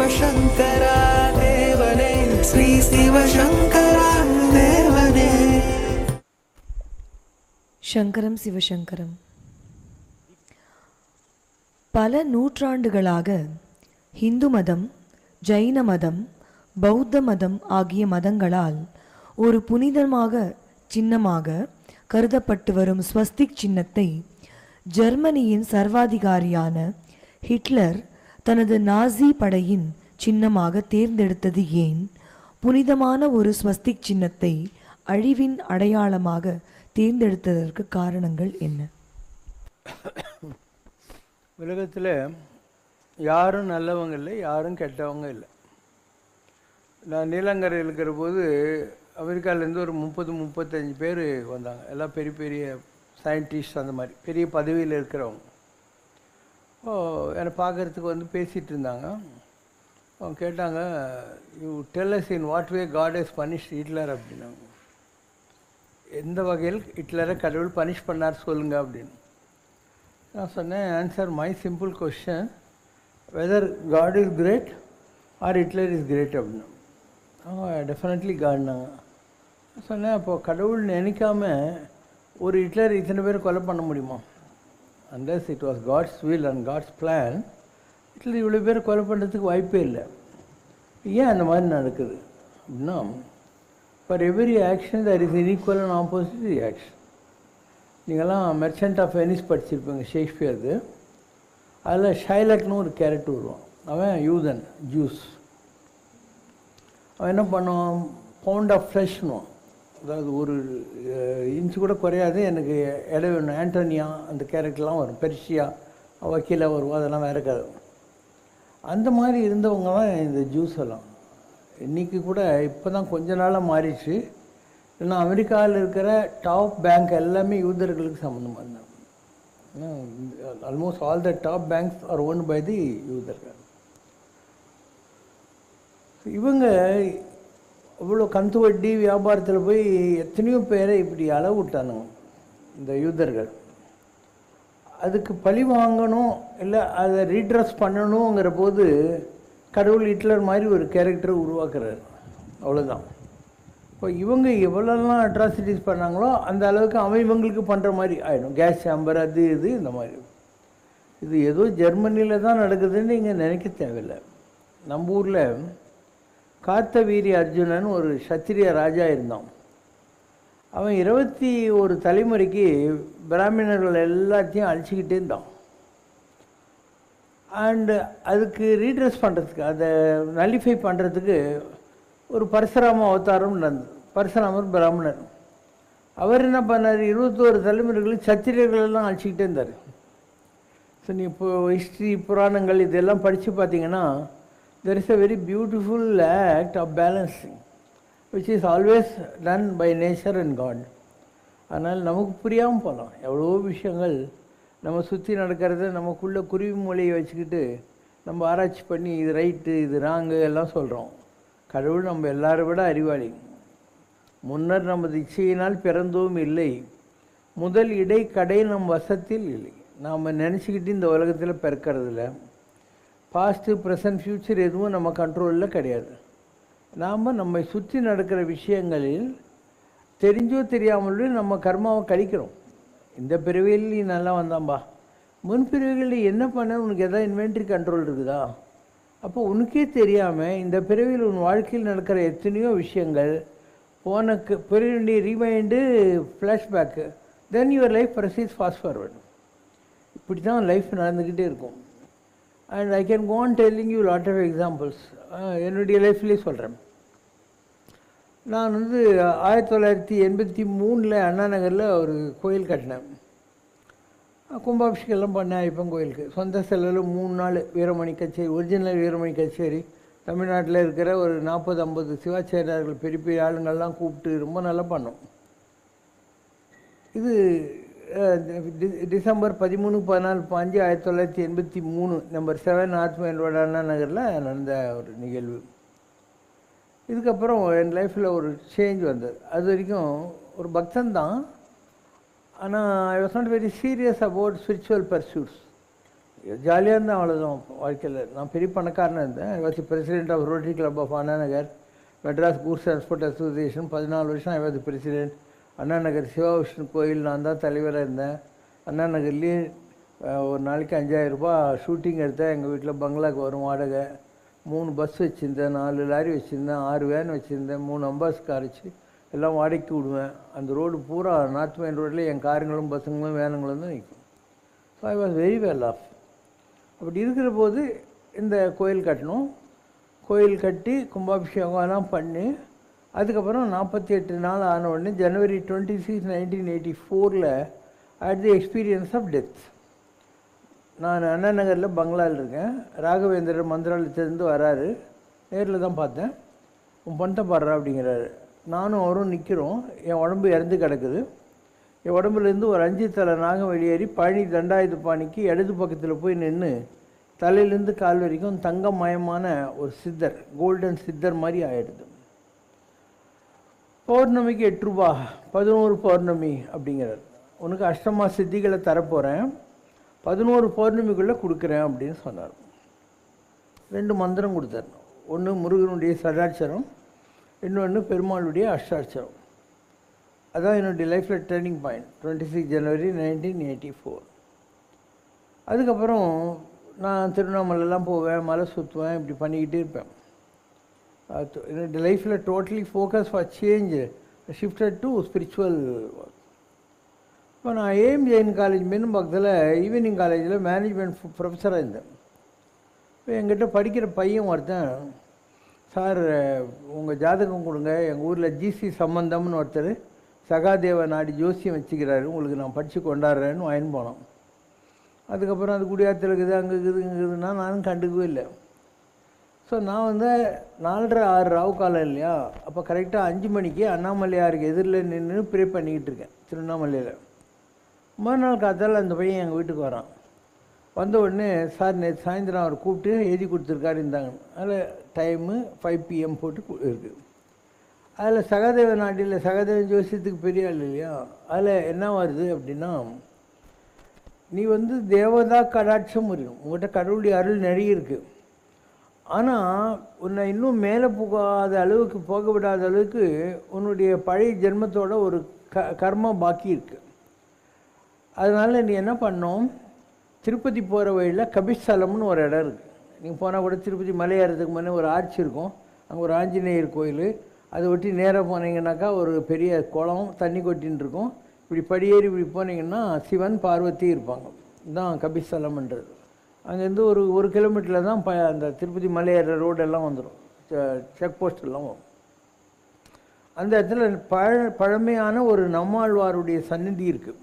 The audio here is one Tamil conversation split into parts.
சிவசங்கரா தேவனே, ஸ்ரீ சிவசங்கரா தேவனே. சங்கரம் சிவசங்கரம். பல நூற்றாண்டுகளாக இந்து மதம், ஜைன மதம், பௌத்த மதம் ஆகிய மதங்களால் ஒரு புனிதமாக சின்னமாக கருதப்பட்டு வரும் ஸ்வஸ்திக் சின்னத்தை ஜெர்மனியின் சர்வாதிகாரியான ஹிட்லர் தனது நாசி படையின் சின்னமாக தேர்ந்தெடுத்தது ஏன்? புனிதமான ஒரு ஸ்வஸ்திக் சின்னத்தை அழிவின் அடையாளமாக தேர்ந்தெடுத்ததற்கு காரணங்கள் என்ன? உலகத்தில் யாரும் நல்லவங்க இல்லை, யாரும் கெட்டவங்க இல்லை. நான் நீலங்கரையில் இருக்கிற போது அமெரிக்காவிலேருந்து ஒரு 30-35 பேர் வந்தாங்க. எல்லாம் பெரிய பெரிய சயின்டிஸ்ட், அந்த மாதிரி பெரிய பதவியில் இருக்கிறவங்க. என்னை பார்க்குறதுக்கு வந்து பேசிகிட்டு இருந்தாங்க. அவங்க கேட்டாங்க, you tell us in what way God has punished Hitler அப்படின்னாங்க. எந்த வகையில் ஹிட்லரை கடவுள் பனிஷ் பண்ணார் சொல்லுங்கள் அப்படின்னு. நான் சொன்னேன், answer my simple question, whether God is great or Hitler is great அப்படின்னு. அவங்க டெஃபினெட்லி காட்னாங்க. சொன்னேன், அப்போது கடவுள் நினைக்காம ஒரு ஹிட்லர் இத்தனை பேர் கொலை பண்ண முடியுமா? Unless it was God's will and God's plan, Hitler இவ்வளோ பேர் கொலை பண்ணுறதுக்கு வாய்ப்பே இல்லை. ஏன் அந்த மாதிரி நடக்குது அப்படின்னா, for every action there is an equal and opposite reaction. நீங்கள்லாம் மெர்ச்சன்ட் ஆஃப் வெனிஸ் படிச்சிருப்பீங்க, ஷேக்ஸ்பியர்து. அதில் ஷைலக்னு ஒரு கேரக்டர் வருவான். அவன் யூதன், ஜூஸ். அவன் என்ன பண்ணுவான், பவுண்ட் ஆஃப் ஃப்ளஷ்னுவான். அதாவது ஒரு இன்ச்சு கூட குறையாது, எனக்கு இடம் வேணும். ஆண்டோனியா அந்த கேரக்டர்லாம் வரும், பெர்ஷியா வக்கீலாக வருவோம், அதெல்லாம் வேறு கதை. அந்த மாதிரி இருந்தவங்க தான் இந்த ஜூஸ் எல்லாம். இன்றைக்கி கூட இப்போ தான் கொஞ்ச நாளாக மாறிடுச்சு. ஏன்னா அமெரிக்காவில் இருக்கிற டாப் பேங்க் எல்லாமே யூதர்களுக்கு சம்மந்தமாக இருந்தாங்க. Almost all the top banks are own by the யூதர்கள். இவங்க அவ்வளோ கந்து வட்டி வியாபாரத்தில் போய் எத்தனையோ பேரை இப்படி அளவு விட்டானுங்க இந்த யூதர்கள். அதுக்கு பழி வாங்கணும், இல்லை அதை ரீட்ரஸ் பண்ணணுங்கிற போது கடவுள் ஹிட்லர் மாதிரி ஒரு கேரக்டரை உருவாக்குறாரு, அவ்வளோதான். இப்போ இவங்க எவ்வளோலாம் அட்ராசிட்டிஸ் பண்ணாங்களோ அந்த அளவுக்கு அவன் இவங்களுக்கு பண்ணுற மாதிரி ஆகிடும். கேஸ் சேம்பர் அது இது இந்த மாதிரி. இது ஏதோ ஜெர்மனியில் தான் நடக்குதுன்னு இங்கே நினைக்க தேவையில்லை. நம்ம ஊரில் கார்த்தவீரிய அர்ஜுனன் ஒரு சத்திரிய ராஜா இருந்தான். அவன் 21 தலைமுறைக்கு பிராமணர்கள் எல்லாத்தையும் அழிச்சிக்கிட்டே இருந்தான். அண்டு அதுக்கு ரீட்ரெஸ் பண்ணுறதுக்கு, அதை நலிஃபை பண்ணுறதுக்கு ஒரு பரசுராம அவதாரம் நடந்தது. பரசுராமர் பிராமணர். அவர் என்ன பண்ணார், 21 தலைமுறைகளுக்கு சத்திரியர்களெல்லாம் அழிச்சிக்கிட்டே இருந்தார். ஸோ நீ இப்போ ஹிஸ்ட்ரி புராணங்கள் இதெல்லாம் படித்து பார்த்தீங்கன்னா, there is a very beautiful act of balancing which is always done by nature and God. ஆனால் நமக்கு புரியாமல் போகலாம் எவ்வளோ விஷயங்கள். நம்ம சுற்றி நடக்கிறத நமக்குள்ளே குருவி மொழியை வச்சுக்கிட்டு நம்ம ஆராய்ச்சி பண்ணி இது ரைட்டு இது ராங்கு எல்லாம் சொல்கிறோம். கடவுள் நம்ம எல்லாரை விட அறிவாளி. முன்னர் நமது இச்சையினால் பிறந்தோம் இல்லை, முதல் இடை கடை நம் வசத்தில் இல்லை. நாம் நினச்சிக்கிட்டு இந்த உலகத்தில் பிறக்கிறதில்ல. பாஸ்ட்டு ப்ரெசன்ட் ஃப்யூச்சர் எதுவும் நம்ம கண்ட்ரோலில் கிடையாது. நாம் நம்மை சுற்றி நடக்கிற விஷயங்களில் தெரிஞ்சோ தெரியாமலோ நம்ம கர்மாவை கழிக்கிறோம். இந்த பிறவியில் நீ நல்லா வந்தாம்பா, முன் பிறவிகளில் என்ன பண்ண உனக்கு எதாவது இன்வென்ட்ரி கண்ட்ரோல் இருக்குதா? அப்போ உனக்கே தெரியாமல் இந்த பிறவியில் உன் வாழ்க்கையில் நடக்கிற எத்தனையோ விஷயங்கள் போனக்கு பிறவியுடைய remind, flashback, then your life proceeds fast forward. இப்படி தான் லைஃப் நடந்துக்கிட்டே இருக்கும். And I can go on telling you lot of examples. என்னுடைய லைஃப்லேயே சொல்கிறேன். நான் 1983 அண்ணா நகரில் ஒரு கோயில் கட்டினேன். கும்பாபிஷேகம் எல்லாம் பண்ணேன் ஐயப்பன் கோயிலுக்கு. சொந்த செலவில் 3 நாள் வீரமணி கச்சேரி, ஒரிஜினல் வீரமணி கச்சேரி. தமிழ்நாட்டில் இருக்கிற ஒரு 40-50 சிவாச்சாரியார்கள் பெரிய பெரிய ஆளுங்கள்லாம் கூப்பிட்டு ரொம்ப நல்லா பண்ணோம். இது December 13, 14, 5, 1983 number 7 north main road Anna நகரில் நடந்த ஒரு நிகழ்வு. இதுக்கப்புறம் என் லைஃப்பில் ஒரு சேஞ்ச் வந்தது. அது வரைக்கும் ஒரு பக்தன் தான், ஆனால் I was not very serious about spiritual pursuits. ஜாலியாக இருந்தேன், அவ்வளோதான் வாழ்க்கையில். நான் பெரிய பணக்காரனாக இருந்தேன். I was president of Rotary Club of Anna Nagar, Madras goods transport association. 14 வருஷம் I was president. Anna Nagar Sivavishnu கோயில் நான் தான் தலைவராக இருந்தேன். அண்ணா நகர்லேயே ஒரு நாளைக்கு 5000 ரூபாய் ஷூட்டிங் எடுத்தேன். எங்கள் வீட்டில் பங்களாக்கு வரும் வாடகை. 3 பஸ் வச்சுருந்தேன், 4 லாரி வச்சுருந்தேன், 6 வேன் வச்சுருந்தேன், 3 அம்பாஸ் கார் வச்சு எல்லாம் வாடகைக்கு விடுவேன். அந்த ரோடு பூரா நார்த் மெயின் ரோட்டில் என் காருங்களும் பஸ்ஸுங்களும் வேனுங்களும் தான் நிற்கும். So I was very well off. அப்படி இருக்கிற போது இந்த கோயில் கட்டணும். கோயில் கட்டி கும்பாபிஷேகம் எல்லாம் பண்ணி அதுக்கப்புறம் 48 நாள் ஆன உடனே ஜனவரி 26, 1984 at the experience of death. நான் அண்ணா நகரில் பங்களாவில் இருக்கேன். ராகவேந்திரர் மந்திராலயத்திலேருந்து வராரு. நேரில் தான் பார்த்தேன். உன் பணத்தை பாடுறா அப்படிங்கிறாரு. நானும் அவரும் நிற்கிறோம். என் உடம்பு இறந்து கிடக்குது. என் உடம்புலேருந்து ஒரு 5 தலை நாகம் வெளியேறி பழனி தண்டாயுத பாணிக்கு இடது பக்கத்தில் போய் நின்று தலையிலேருந்து கால் வரைக்கும் தங்கமயமான ஒரு சித்தர், கோல்டன் சித்தர் மாதிரி ஆகிடுது. பௌர்ணமிக்கு 8 ரூபா, 11 பௌர்ணமி அப்படிங்கிறார். உனக்கு அஷ்டமா சித்திகளை தரப்போகிறேன், 11 பௌர்ணமிக்குள்ளே கொடுக்குறேன் அப்படின்னு சொன்னார். 2 மந்திரம் கொடுத்தார். ஒன்று முருகனுடைய சடாட்சரம், இன்னொன்று பெருமாளுடைய அஷ்டாட்சரம். அதான் என்னுடைய லைஃப்பில் டேர்னிங் பாயிண்ட். 26 ஜனவரி 1984. அதுக்கப்புறம் நான் திருவண்ணாமலைலாம் போவேன், மலை சுற்றுவேன், இப்படி பண்ணிக்கிட்டே இருப்பேன். என்னுடைய லைஃப்பில் totally focus for change shifted to spiritual work. இப்போ நான் ஏஎம் ஜெயின் காலேஜ் பக்கத்தில் ஈவினிங் காலேஜில் மேனேஜ்மெண்ட் ப்ரொஃபஸராக இருந்தேன். இப்போ என்கிட்ட படிக்கிற பையன் ஒருத்தன், சார் உங்கள் ஜாதகம் கொடுங்க, எங்கள் ஊரில் ஜிசி சம்பந்தம்னு ஒருத்தர் சகாதேவ நாடி ஜோசியம் வச்சுக்கிறாரு, உங்களுக்கு நான் படித்து கொண்டாடுறேன்னு வாங்கி போனோம். அதுக்கப்புறம் அது குடியாத்தில் இருக்குது, அங்கே இருக்குது, இங்கே இருக்குதுன்னா நானும் கண்டுக்கவே இல்லை. ஸோ நான் வந்து 4:30 6 ராவு காலம் இல்லையா, அப்போ கரெக்டாக 5 மணிக்கு அண்ணாமலையாருக்கு எதிரில் நின்று ப்ரே பண்ணிக்கிட்டு இருக்கேன் திருவண்ணாமலையில். மறுநாள் காத்தால் அந்த பையன் எங்கள் வீட்டுக்கு வரான். வந்த உடனே, சார் நேற்று சாயந்தரம் அவர் கூப்பிட்டு எழுதி கொடுத்துருக்காரு இருந்தாங்க. அதில் டைமு 5 PM போட்டு இருக்குது. அதில் சகாதேவ நாட்டில் சகாதேவன் ஜோசியத்துக்கு பெரிய ஆள் இல்லையா, அதில் என்ன வருது அப்படின்னா, நீ வந்து தேவதா கடாட்சம் இருக்கும், உங்கள்கிட்ட கடவுளுடைய அருள் நிறைய இருக்குது. ஆனால் உன்னை இன்னும் மேலே போகாத அளவுக்கு, போக விடாத அளவுக்கு உன்னுடைய பழைய ஜென்மத்தோட ஒரு கர்மா பாக்கி இருக்குது. அதனால் நீ என்ன பண்ணோம், திருப்பதி போகிற வழியில் கபிஸ்தலம்னு ஒரு இடம் இருக்குது. நீங்கள் போனால் கூட திருப்பதி மலை ஏறதுக்கு முன்னே ஒரு ஆர்ச்சி இருக்கும், அங்கே ஒரு ஆஞ்சநேயர் கோயில், அதை ஒட்டி நேராக போனீங்கன்னாக்கா ஒரு பெரிய குளம் தண்ணி கொட்டின்னு இருக்கும். இப்படி படியேறி இப்படி போனீங்கன்னா சிவன் பார்வதி இருப்பாங்க. இதுதான் கபிஸ்தலம்ன்றது. அங்கேருந்து ஒரு 1 கிலோமீட்டரில் தான் அந்த திருப்பதி மலை ஏற ரோடெல்லாம் வந்துடும், செக் போஸ்டெல்லாம் வரும். அந்த இடத்துல பழமையான ஒரு நம்மாழ்வாருடைய சந்நிதி இருக்குது.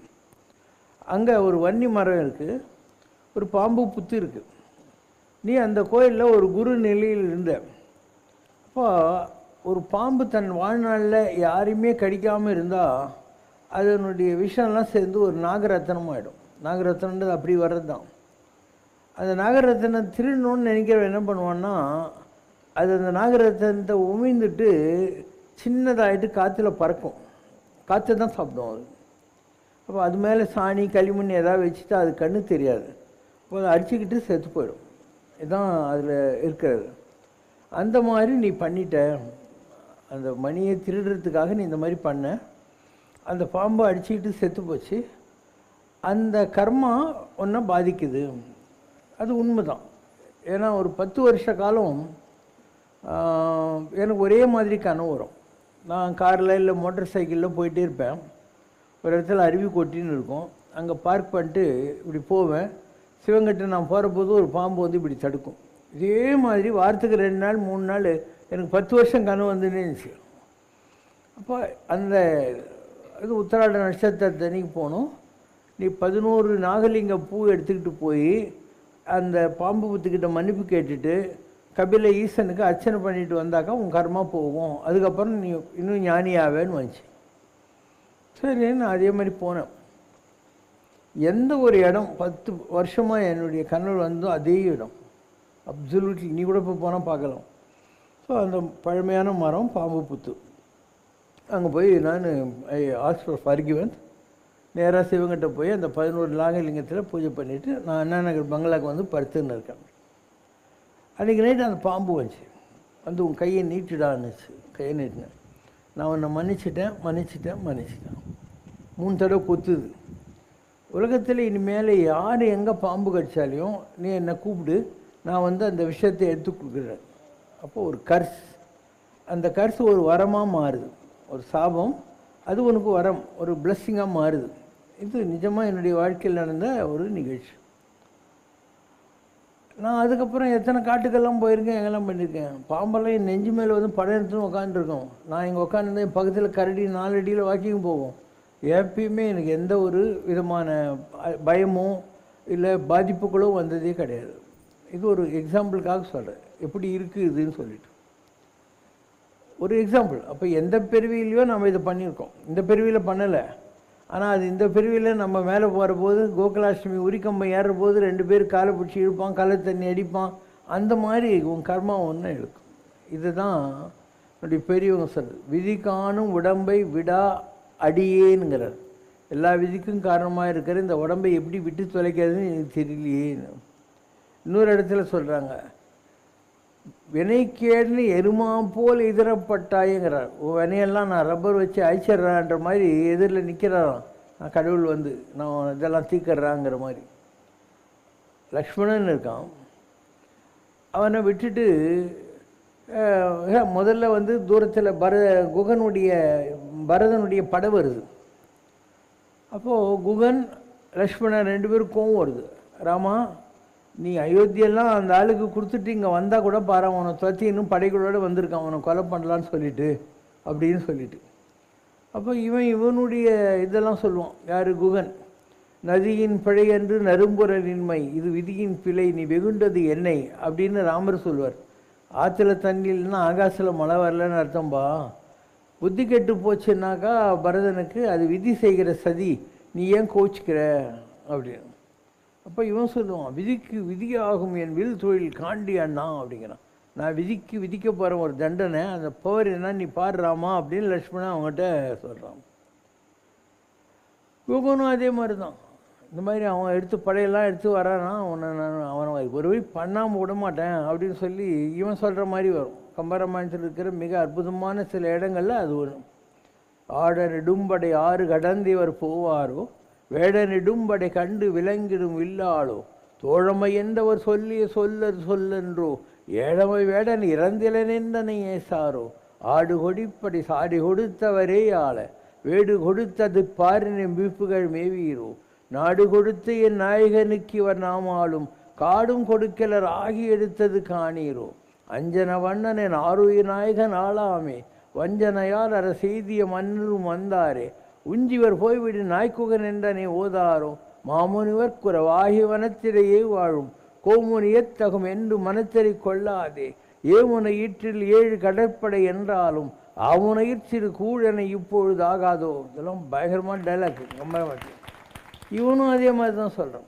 அங்கே ஒரு வன்னி மரம் இருக்குது, ஒரு பாம்பு புத்து இருக்குது. நீ அந்த கோயிலில் ஒரு குரு நிலையில் இருந்த அப்போ ஒரு பாம்பு தன் வாழ்நாளில் யாரையுமே கடிக்காமல் இருந்தால் அதனுடைய விஷயம்லாம் சேர்ந்து ஒரு நாகரத்னமாகிடும். நாகரத்னன்றது அப்படி வர்றது தான். அந்த நாகரத்னம் திருடணும்னு நினைக்கிறவன் என்ன பண்ணுவான்னா, அது அந்த நாகரத்னத்தை உமிழ்ந்துட்டு சின்னதாகிட்டு காற்றுல பறக்கும், காற்று தான் சாப்பிடும் அது. அப்போ அது மேலே சாணி களிமண் ஏதாவது வச்சுட்டு அது கண்ணு தெரியாது, அப்போ அதை அடிச்சுக்கிட்டு செத்து போயிடும். இதுதான் அதில் இருக்கிறது. அந்த மாதிரி நீ பண்ணிட்ட, அந்த மணியை திருடுறதுக்காக நீ இந்த மாதிரி பண்ண, அந்த பாம்பை அடிச்சுக்கிட்டு செத்து போச்சு. அந்த கர்மா ஒன்றை பாதிக்குது, அது உண்மை தான். ஏன்னா ஒரு 10 வருஷ காலம் எனக்கு ஒரே மாதிரி கனவு வரும். நான் காரில் இல்லை மோட்டர் சைக்கிளில் போயிட்டே இருப்பேன். ஒரு இடத்துல அருவி கொட்டின்னு இருக்கும், அங்கே பார்க் பண்ணிட்டு இப்படி போவேன். சிவங்கிட்ட நான் போகிற போது ஒரு பாம்பு வந்து இப்படி தடுக்கும். இதே மாதிரி வாரத்துக்கு 2 நாள் 3 நாள் எனக்கு 10 வருஷம் கனவு வந்துன்னு இருந்துச்சு. அப்போ அந்த இது உத்திராட நட்சத்திரத்தன்னைக்கு போகணும். நீ 11 நாகலிங்க பூ எடுத்துக்கிட்டு போய் அந்த பாம்பு புத்துக்கிட்ட மன்னிப்பு கேட்டுட்டு கபில ஈசனுக்கு அர்ச்சனை பண்ணிட்டு வந்தாக்கா உன் கர்மா போகும், அதுக்கப்புறம் நீ இன்னும் ஞானியாவேன்னு வந்துச்சு. சரி, நான் அதே மாதிரி போனேன். எந்த ஒரு இடம் 10 வருஷமாக என்னுடைய கனவு வந்தோ அதே இடம் அப்சல்யூட்லி. நீ கூட இப்போ போனால் பார்க்கலாம். ஸோ அந்த பழமையான மரம் பாம்பு புத்து, அங்கே போய் நான் ஐ ஆஸ்க் ஃபார் ஃபர்கிவன்ஸ். நேராக சிவங்கிட்ட போய் அந்த 11 நாகலிங்கத்தில் பூஜை பண்ணிவிட்டு நான் அண்ணா நகர் பங்களாவுக்கு வந்து படுத்துன்னு இருக்கேன். அன்றைக்கி நைட்டு அந்த பாம்பு வந்துச்சு, வந்து உன் கையை நீட்டிடான்னுச்சு. கையை நீட்டினேன். நான் உன்னை மன்னிச்சிட்டேன் 3 தடவை கொத்துது. உலகத்தில் இனிமேல் யார் எங்கே பாம்பு கடிச்சாலையும் நீ என்னை கூப்பிடு, நான் வந்து அந்த விஷயத்தை எடுத்து கொடுக்குறேன். அப்போது ஒரு கர்ஸ், அந்த கர்ஸ் ஒரு வரமாக மாறுது. ஒரு சாபம் அது உனக்கு வரம், ஒரு பிளஸ்ஸிங்காக மாறுது. இது நிஜமாக என்னுடைய வாழ்க்கையில் நடந்த ஒரு நிகழ்ச்சி. நான் அதுக்கப்புறம் எத்தனை காட்டுக்கெல்லாம் போயிருக்கேன், எங்கெல்லாம் பண்ணியிருக்கேன். பாம்பெல்லாம் என் நெஞ்சு மேலே வந்து படம் எடுத்துன்னு உட்காந்துருக்கோம். நான் இங்கே உட்காந்துருந்தேன், என் பக்கத்தில் கரடி 4 அடியில் வாக்கிங் போகும். எப்பயுமே எனக்கு எந்த ஒரு விதமான பயமோ இல்லை பாதிப்புகளோ வந்ததே கிடையாது. இது ஒரு எக்ஸாம்பிளுக்காக சொல்கிறேன், எப்படி இருக்குது இதுன்னு சொல்லிட்டு ஒரு எக்ஸாம்பிள். அப்போ எந்த பிறவியிலையோ நம்ம இதை பண்ணியிருக்கோம், இந்த பிறவியில் பண்ணலை. ஆனால் அது இந்த பிறவியில் நம்ம மேலே போகிற போது, கோகுலாஷ்டமி உரிக்கம்பை ஏறுற போது 2 பேர் காலை பிடிச்சி இழுப்பான், கலை தண்ணி அடிப்பான். அந்த மாதிரி உன் கர்மா ஒன்று எடுக்கும். இதுதான் என்னுடைய பெரியவங்க சொல்கிறது, விதி காணும் உடம்பை விடா அடியேனுங்கிறார். எல்லா விதிக்கும் காரணமாக இருக்கிற இந்த உடம்பை எப்படி விட்டு தொலைக்கிறதுன்னு எனக்கு தெரியலையே. இன்னொரு இடத்துல சொல்கிறாங்க, வினைக்கேடுன்னு எருமா போல் எதிரப்பட்டாயங்கிறார். வினையெல்லாம் நான் ரப்பர் வச்சு அழிச்சிட்றான்ற மாதிரி எதிரில் நிற்கிறாராம். நான் கடவுள் வந்து நான் இதெல்லாம் தீக்கிறறாங்கிற மாதிரி. லக்ஷ்மணன் இருக்கான், அவனை விட்டுட்டு முதல்ல வந்து தூரத்தில் பரதனுடைய படை வருது. அப்போது குகன் லக்ஷ்மணன் 2 பேரும் கோவம் வருது. ராமா, நீ அயோத்தியெல்லாம் அந்த ஆளுக்கு கொடுத்துட்டு இங்கே வந்தால் கூட பாரு, அவனை துரத்தி இன்னும் படைகளோடு வந்திருக்கான், அவனை கொலை பண்ணலான்னு சொல்லிட்டு அப்படின்னு சொல்லிட்டு. அப்போ இவனுடைய இதெல்லாம் சொல்லுவான். யார்? குகன். நதியின் பிழை என்று நறும்புறனின்மை, இது விதியின் பிழை, நீ வெகுண்டது என்னை அப்படின்னு ராமர் சொல்வார். ஆற்றுல தண்ணி இல்லைன்னா ஆகாசில் மழை வரலன்னு அர்த்தம்பா. புத்தி கெட்டு போச்சுன்னாக்கா பரதனுக்கு அது விதி செய்கிற சதி, நீ ஏன் கோச்சிக்கிற அப்படின்னு. அப்போ இவன் சொல்லுவான், விதிக்கு விதியாகும் என் வில் தொழில் காண்டி அண்ணா அப்படிங்கிறான். நான் விதிக்க போகிற ஒரு தண்டனை, அந்த பவர் என்ன நீ பாடுறாமா அப்படின்னு லக்ஷ்மணன் அவங்ககிட்ட சொல்கிறான். குகனும் அதே மாதிரி தான். இந்த மாதிரி அவன் எடுத்து படையெல்லாம் எடுத்து வரானா, அவனை ஒரு வழி பண்ணாமல் விட மாட்டேன் அப்படின்னு சொல்லி இவன் சொல்கிற மாதிரி வரும். கம்பராமாயணத்தில் இருக்கிற மிக அற்புதமான சில இடங்களில் அது வரும். ஆட நெடும்படை 6 கடந்திவர் போவாரோ, வேட நெடும்படை கண்டு விலங்கிடும் வில்லாளோ, தோழமை என்றவர் சொல்லிய சொல்லென்றோ, ஏழமை வேடன் இறந்திலனெந்தனை ஏசாரோ, ஆடு கொடிப்படி சாடி கொடுத்தவரே ஆள, வேடு கொடுத்தது பாரினை மீப்புகள் மேவீரோ, நாடு கொடுத்து என் நாயகனுக்கு இவர் நாமாலும், காடும் கொடுக்கலர் ஆகி எடுத்தது காணீரோ, அஞ்சன வண்ணனின் ஆருயிர் நாயகன் ஆளாமே, வஞ்சனையால் அற செய்திய மன்னரும் வந்தாரே, உஞ்சிவர் போய்விடு நாய்க்குகன் என்றனை ஓதாரோ, மாமுனிவர் குறவாகி வனத்திலேயே வாழும், கோமுனியத்தகும் என்று மனத்தறி கொள்ளாதே, ஏமுனை ஈற்றில் 7 கடற்படை என்றாலும், ஆமுனையிற் சிறு கூழனை இப்பொழுது ஆகாதோ. இதெல்லாம் பயங்கரமான டைலாக் கம்பராமாயணம். இவனும் அதே மாதிரி தான் சொல்கிறான்.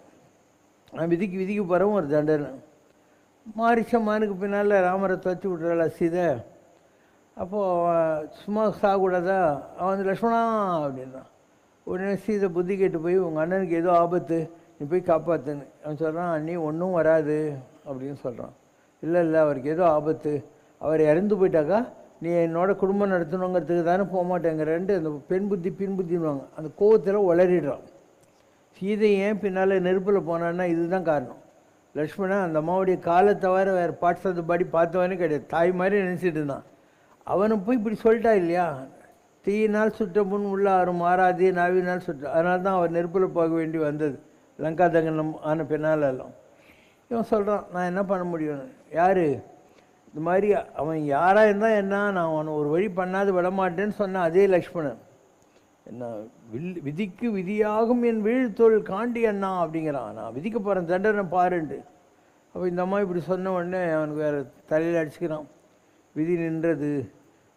நான் விதிக்கு போகிறவன் ஒரு தண்டனை. மாரிச்சம்மானுக்கு பின்னால் ராமரை துவச்சி விட்றாள் சீதை. அப்போது சும்மா சாகக்கூடாதா, அவன் வந்து லக்ஷ்மணா அப்படின்றான். உடனே சீதை புத்தி கேட்டு போய், உங்கள் அண்ணனுக்கு ஏதோ ஆபத்து, நீ போய் காப்பாற்றுன்னு. அவன் சொல்கிறான், அண்ணி ஒன்றும் வராது அப்படின்னு சொல்கிறான். இல்லை அவருக்கு ஏதோ ஆபத்து, அவர் இறந்து போயிட்டாக்கா நீ என்னோட குடும்பம் நடத்தணுங்கிறதுக்கு தானே போக மாட்டேங்கிறன்ட்டு அந்த பெண் புத்தி பின் புத்தின்வாங்க. அந்த கோவத்தில் உளறிடுறான். சீதை ஏன் பின்னால் நெருப்பில் போனான்னா இதுதான் காரணம். லக்ஷ்மணன் அந்த அம்மாவுடைய காலை தவிர வேறு பார்ட்ஸ் ஆஃப் த பாடி பார்த்தவனே கிடையாது, தாய் மாதிரி நினச்சிட்டு இருந்தான். அவனை போய் இப்படி சொல்லிட்டா இல்லையா, தீயினால் சுட்ட முன் உள்ள ஆறும் மாறாதே நாவினால் சுட்ட, அதனால தான் அவர் நெருப்பில் போக வேண்டி வந்தது லங்கா தகனம் ஆன பின்னால் எல்லாம். இவன் சொல்கிறான், நான் என்ன பண்ண முடியும், யார் இந்த மாதிரி அவன் யாராக இருந்தால் என்ன, நான் அவனை ஒரு வழி பண்ணாது விடமாட்டேன்னு சொன்னான் அதே லக்ஷ்மணன். என்ன விதிக்கு விதியாகும் என் வீழ்த்தொழில் காண்டி அண்ணா அப்படிங்கிறான். நான் விதிக்க போகிறேன் தண்டனை பாருண்டு. அப்போ இந்த அம்மா இப்படி சொன்ன உடனே அவனுக்கு வேறு தலையில் அடிச்சுக்கிறான். விதி நின்றது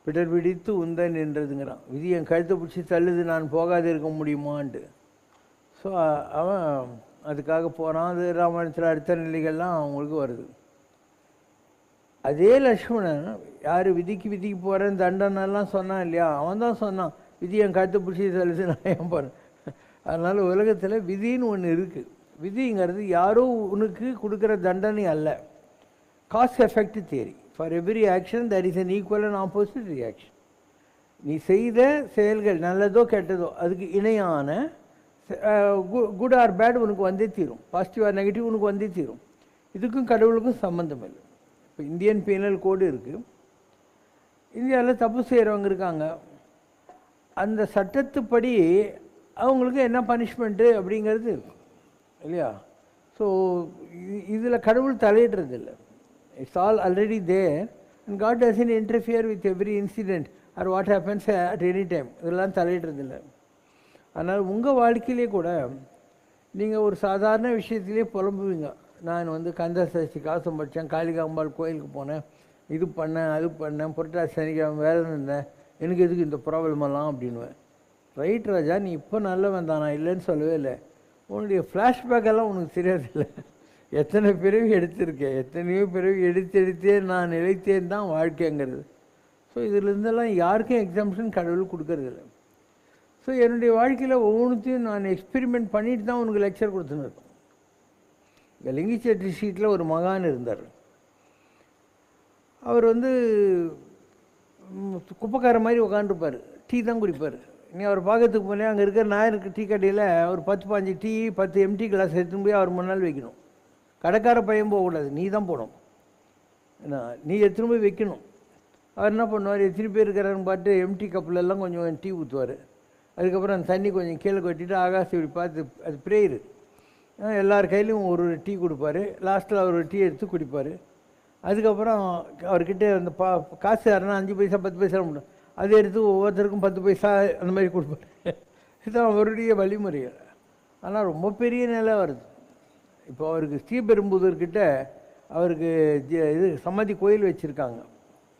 பிடர் பிடித்து உந்தன் நின்றதுங்கிறான். விதி என் கழுத்தை பிடிச்சி தள்ளுது, நான் போகாது இருக்க முடியுமான்ட்டு. ஸோ அவன் அதுக்காக போகிறான். அது ராமாயணத்தில் அடுத்த நிலைகள்லாம் அவங்களுக்கு வருது. அதே லக்ஷ்மணன் யார் விதிக்கு போகிறேன் தண்டனெல்லாம் சொன்னான் இல்லையா, அவன் தான் சொன்னான், விதி என் கழுத்தை பிடிச்சி தள்ளுது, நான் ஏன் போகிறேன். அதனால் உலகத்தில் விதின்னு ஒன்று இருக்குது. விதிங்கிறது யாரோ உனக்கு கொடுக்குற தண்டனை அல்ல. Cause effect theory. For every action there is an equal and opposite reaction. நீ செய்த செயல்கள் நல்லதோ கெட்டதோ அதுக்கு இணையான குட் ஆர் பேட் உனக்கு வந்தே தீரும். பாசிட்டிவ் ஆர் நெகட்டிவ் உனக்கு வந்தே தீரும். இதுக்கும் கடவுளுக்கும் சம்மந்தம் இல்லை. இப்போ இந்தியன் பீனல் கோடு இருக்குது. இந்தியாவில் தப்பு செய்கிறவங்க இருக்காங்க. அந்த சட்டத்துப்படி அவங்களுக்கு என்ன பனிஷ்மெண்ட்டு அப்படிங்கிறது இருக்கும் இல்லையா? ஸோ இதில் கடவுள் தலையிடுறது இல்லை. It's all already there and God doesn't interfere with every incident or what happens at any time. இதெல்லாம் தலையிடுறது இல்லை. அதனால் உங்கள் வாழ்க்கையிலே கூட நீங்கள் ஒரு சாதாரண விஷயத்திலே புலம்புவீங்க. நான் வந்து கந்த சஷ்டி காசம் படித்தேன், காளிகாம்பாள் கோயிலுக்கு போனேன், இது பண்ணேன் அது பண்ணேன், புரட்டாசி சனிக்கிழமை வேலை இருந்தேன், எனக்கு எதுக்கு இந்த ப்ராப்ளமெல்லாம் அப்படின்னுவேன். ரைட் ராஜா, நீ இப்போ நல்லவன் தான், நான் இல்லைன்னு சொல்லவே இல்லை. உன்னுடைய ஃப்ளாஷ்பேக்கெல்லாம் உனக்கு தெரியாதில்லை. எத்தனை பிறவி எடுத்திருக்கேன், எத்தனையோ பிறவி எடுத்தே நான் நிலைத்தேன் தான் வாழ்க்கைங்கிறது. ஸோ இதிலிருந்தெல்லாம் யாருக்கும் எக்ஸாம்ஷன் கடவுள் கொடுக்கறதில்லை. ஸோ என்னுடைய வாழ்க்கையில் ஒவ்வொன்றுத்தையும் நான் எக்ஸ்பெரிமெண்ட் பண்ணிட்டு தான் உனக்கு லெக்சர் கொடுத்துன்னு இருக்கேன். இங்கே லிங்கிச்சேட்டி ஸ்ட்ரீட்டில் ஒரு மகான் இருந்தார். அவர் வந்து குப்பைக்கார மாதிரி உட்காந்துருப்பார், டீ தான் குடிப்பார். நீ அவர் பார்க்கறதுக்கு போனே அங்கே இருக்கிற நாயருக்கு டீ கடையில் ஒரு 10-15 டீ 10 எம்டி கிளாஸ் எடுத்துன்னு போய் அவர் முன்னால் வைக்கணும். கடைக்கார பையன் போகக்கூடாது, நீ தான் போகணும். ஏன்னா நீ எடுத்துன்னு போய் வைக்கணும். அவர் என்ன பண்ணுவார், எத்தனை பேர் இருக்கிறாருன்னு பார்த்து எம்டி கப்பிலெல்லாம் கொஞ்சம் டீ ஊற்றுவார். அதுக்கப்புறம் அந்த தண்ணி கொஞ்சம் கீழே கொட்டிட்டு ஆகாசம் இப்படி பார்த்து, அது ப்ரேயரு. எல்லார் கையிலையும் ஒரு டீ கொடுப்பார். லாஸ்ட்டில் அவர் ஒரு டீ எடுத்து குடிப்பார். அதுக்கப்புறம் அவர்கிட்ட அந்த காசு யாருன்னா 5 பைசா 10 பைசா முடியும், அதை எடுத்து ஒவ்வொருத்தருக்கும் 10 பைசா அந்த மாதிரி கொடுப்பார். இதுதான் அவருடைய வழிமுறை. ஆனால் ரொம்ப பெரிய நிலை வருது. இப்போ அவருக்கு ஸ்ரீபெரும்புதூர்கிட்ட அவருக்கு இது சமாதி கோயில் வச்சுருக்காங்க.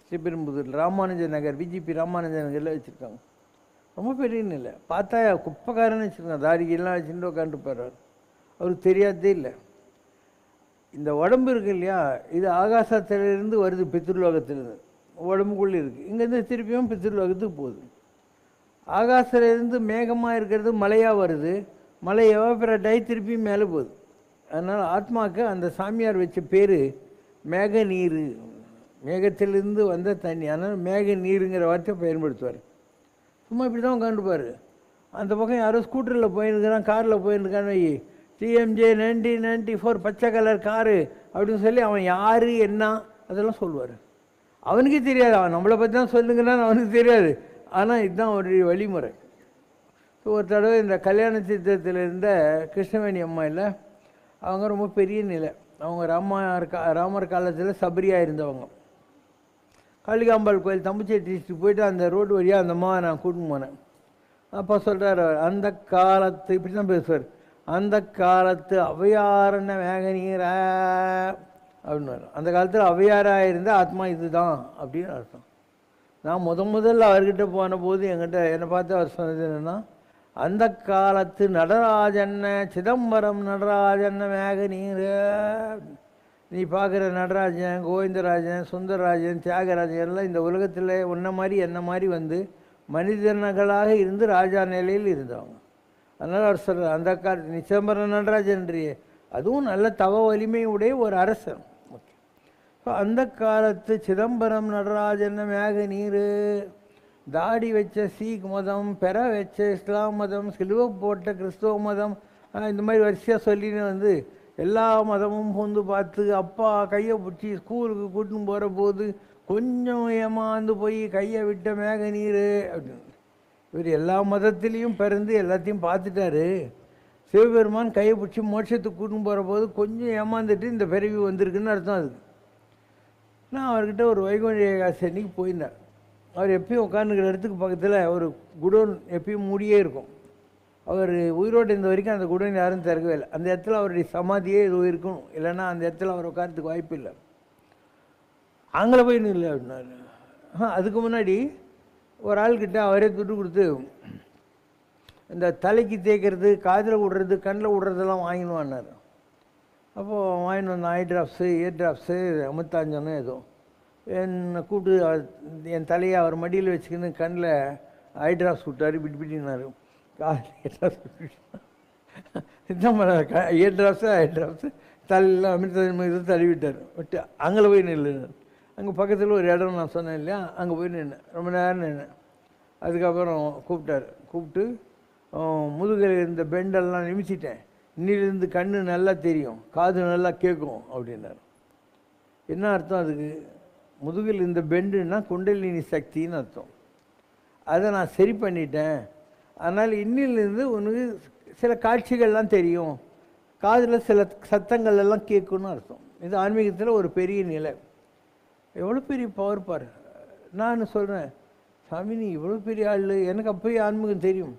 ஸ்ரீபெரும்புதூர் ராமானுஜ நகர், பிஜிபி ராமானுஜ நகரில் வச்சுருக்காங்க. ரொம்ப பெரிய நிலை. பார்த்தா குப்பைக்காரன்னு வச்சுருக்காங்க, தாடிகெல்லாம் வச்சுட்டு உட்காந்துருப்பார். அவருக்கு தெரியாததே இல்லை. இந்த உடம்பு இருக்குது இல்லையா, இது ஆகாசத்திலிருந்து வருது, பித்ருலோகத்திலிருந்து உடம்புக்குள்ளே இருக்குது. இங்கேருந்து திருப்பியும் பித்ருலோகத்துக்கு போகுது. ஆகாசத்துலேருந்து மேகமாக இருக்கிறது மலையாக வருது, மலை எவாபரேட்டாகி திருப்பியும் மேலே போகுது. அதனால் ஆத்மாவுக்கு அந்த சாமியார் வச்ச பேர் மேக நீர், மேகத்திலிருந்து வந்த தண்ணி. அதனால் மேக நீருங்கிற வார்த்தையை பயன்படுத்துவார். சும்மா இப்படி தான் உட்காந்துப்பார். அந்த பக்கம் யாரோ ஸ்கூட்டரில் போயிருக்கிறான், காரில் போயிருக்கான்னு வை, டிஎம்ஜே 1994 பச்சை கலர் காரு அப்படின்னு சொல்லி அவன் யார் என்ன அதெல்லாம் சொல்லுவார். அவனுக்கே தெரியாது, அவன் நம்மளை பற்றி தான் சொல்லுங்கன்னு அவனுக்கு தெரியாது. ஆனால் இதுதான் அவருடைய வழிமுறை. ஸோ ஒரு தடவை இந்த கல்யாண சித்திரத்தில் இருந்த கிருஷ்ணவேணி அம்மா இல்லை, அவங்க ரொம்ப பெரிய நிலை. அவங்க ராமர் காலத்தில் சபரியாக இருந்தவங்க. காளிகாம்பாள் கோயில் தம்புச்சேரி டிஸ்ட்ரிக்ட் போயிட்டு அந்த ரோடு வழியாக அந்த அம்மாவை நான் கூட்டின்னு போனேன். அப்போ சொல்கிறார், அந்த காலத்து இப்படி தான் பேசுவார், அந்த காலத்து அவையாரன வேக நீர அப்படின்னு. அந்த காலத்தில் அவையாராக இருந்தால் ஆத்மா இதுதான் அப்படின்னு அர்த்தம். நான் முதல்ல அவர்கிட்ட போன போது என்கிட்ட என்னை பார்த்து அவர் சொன்னது என்னென்னா, அந்த காலத்து நடராஜன்ன சிதம்பரம் நடராஜன்ன வேக நீர். நீ பார்க்குற நடராஜன், கோவிந்தராஜன், சுந்தரராஜன், தியாகராஜன் எல்லாம் இந்த உலகத்தில் உன்ன மாதிரி என்ன மாதிரி வந்து மனிதர்களாக இருந்து ராஜா நிலையில் இருந்தவங்க. அதனால் அவர் சொல்கிறார், அந்த காலத்து நீ சிதம்பரம் நடராஜன்றியே, அதுவும் நல்ல தவ வலிமையுடைய ஒரு அரசன். ஓகே. ஸோ அந்த காலத்து சிதம்பரம் நடராஜன் மேக நீர். தாடி வச்ச சீக் மதம், பெற வச்ச இஸ்லாம் மதம், சிலுவை போட்ட கிறிஸ்தவ மதம், இந்த மாதிரி வரிசையாக சொல்லின்னு வந்து எல்லா மதமும் பொந்து பார்த்து அப்பா கையை பிடிச்சி ஸ்கூலுக்கு கூட்டின்னு போகிற போது கொஞ்சம் ஏமாந்து போய் கையை விட்ட மேக நீர் அப்படின்னு. இவர் எல்லா மதத்திலையும் பிறந்து எல்லாத்தையும் பார்த்துட்டாரு. சிவபெருமான் கையை பிடிச்சி மோட்சத்துக்கு கூட்டின்னு போகிற போது கொஞ்சம் ஏமாந்துட்டு இந்த பிறவி வந்திருக்குன்னு அர்த்தம். அதுக்கு நான் அவர்கிட்ட ஒரு வைகுண்ட ஏகாதசி அன்னைக்கு போயிருந்தேன். அவர் எப்பயும் உட்காந்துக்கிற இடத்துக்கு பக்கத்தில் ஒரு குடோன் எப்பயும் மூடியே இருக்கும். அவர் உயிரோடு இருந்த வரைக்கும் அந்த குடோன் யாரும் திறக்கவே இல்லை. அந்த இடத்துல அவருடைய சமாதியே ஏதோ இருக்கணும், இல்லைன்னா அந்த இடத்துல அவர் உட்காரத்துக்கு வாய்ப்பு இல்லை. அங்கே போய் இல்லை அப்படின்னாரு. அதுக்கு முன்னாடி ஒரு ஆள்கிட்ட அவரே துட்டு கொடுத்து இந்த தலைக்கு தேய்க்கிறது, காதில் விடுறது, கண்ணில் விடுறதெல்லாம் வாங்கினுவான்னார். அப்போது வாங்கின்னு வந்த ஐ ட்ராப்ஸு, இயர் ட்ராப்ஸு, அமுத்தாஞ்சனோ ஏதோ என்னை கூப்பிட்டு என் தலையை அவர் மடியில் வச்சுக்கின்னு கண்ணில் ஐ ட்ராப்ஸ் விட்டார். பிடினார். காதில் 8 ட்ராப்ஸ் இதுதான் 8 ட்ராப்ஸு தலையில் அமிர்த தழுவிட்டார். பட்டு அங்கே போய் நின்று, அங்கே பக்கத்தில் ஒரு இடம் நான் சொன்னேன் இல்லையா, அங்கே போய் நின்னேன், ரொம்ப நேரம் நின்னேன். அதுக்கப்புறம் கூப்பிட்டு முதுகில் இந்த பெண்டெல்லாம் நிமிச்சிட்டேன், இன்னிலிருந்து கண்ணு நல்லா தெரியும், காது நல்லா கேட்கும் அப்படின்னாரு. என்ன அர்த்தம் அதுக்கு? முதுகில் இந்த பெண்டுன்னா குண்டலினி சக்தின்னு அர்த்தம். அதை நான் சரி பண்ணிட்டேன், அதனால் இன்னிலிருந்து உனக்கு சில காட்சிகள்லாம் தெரியும், காதில் சில சத்தங்கள் எல்லாம் கேட்கும்னு அர்த்தம். இது ஆன்மீகத்தில் ஒரு பெரிய நிலை. எவ்வளோ பெரிய பவர் பாரு. நான் சொல்கிறேன், சாமி நீ இவ்வளோ பெரிய ஆள், எனக்கு அப்போயே ஆன்மீகம் தெரியும்,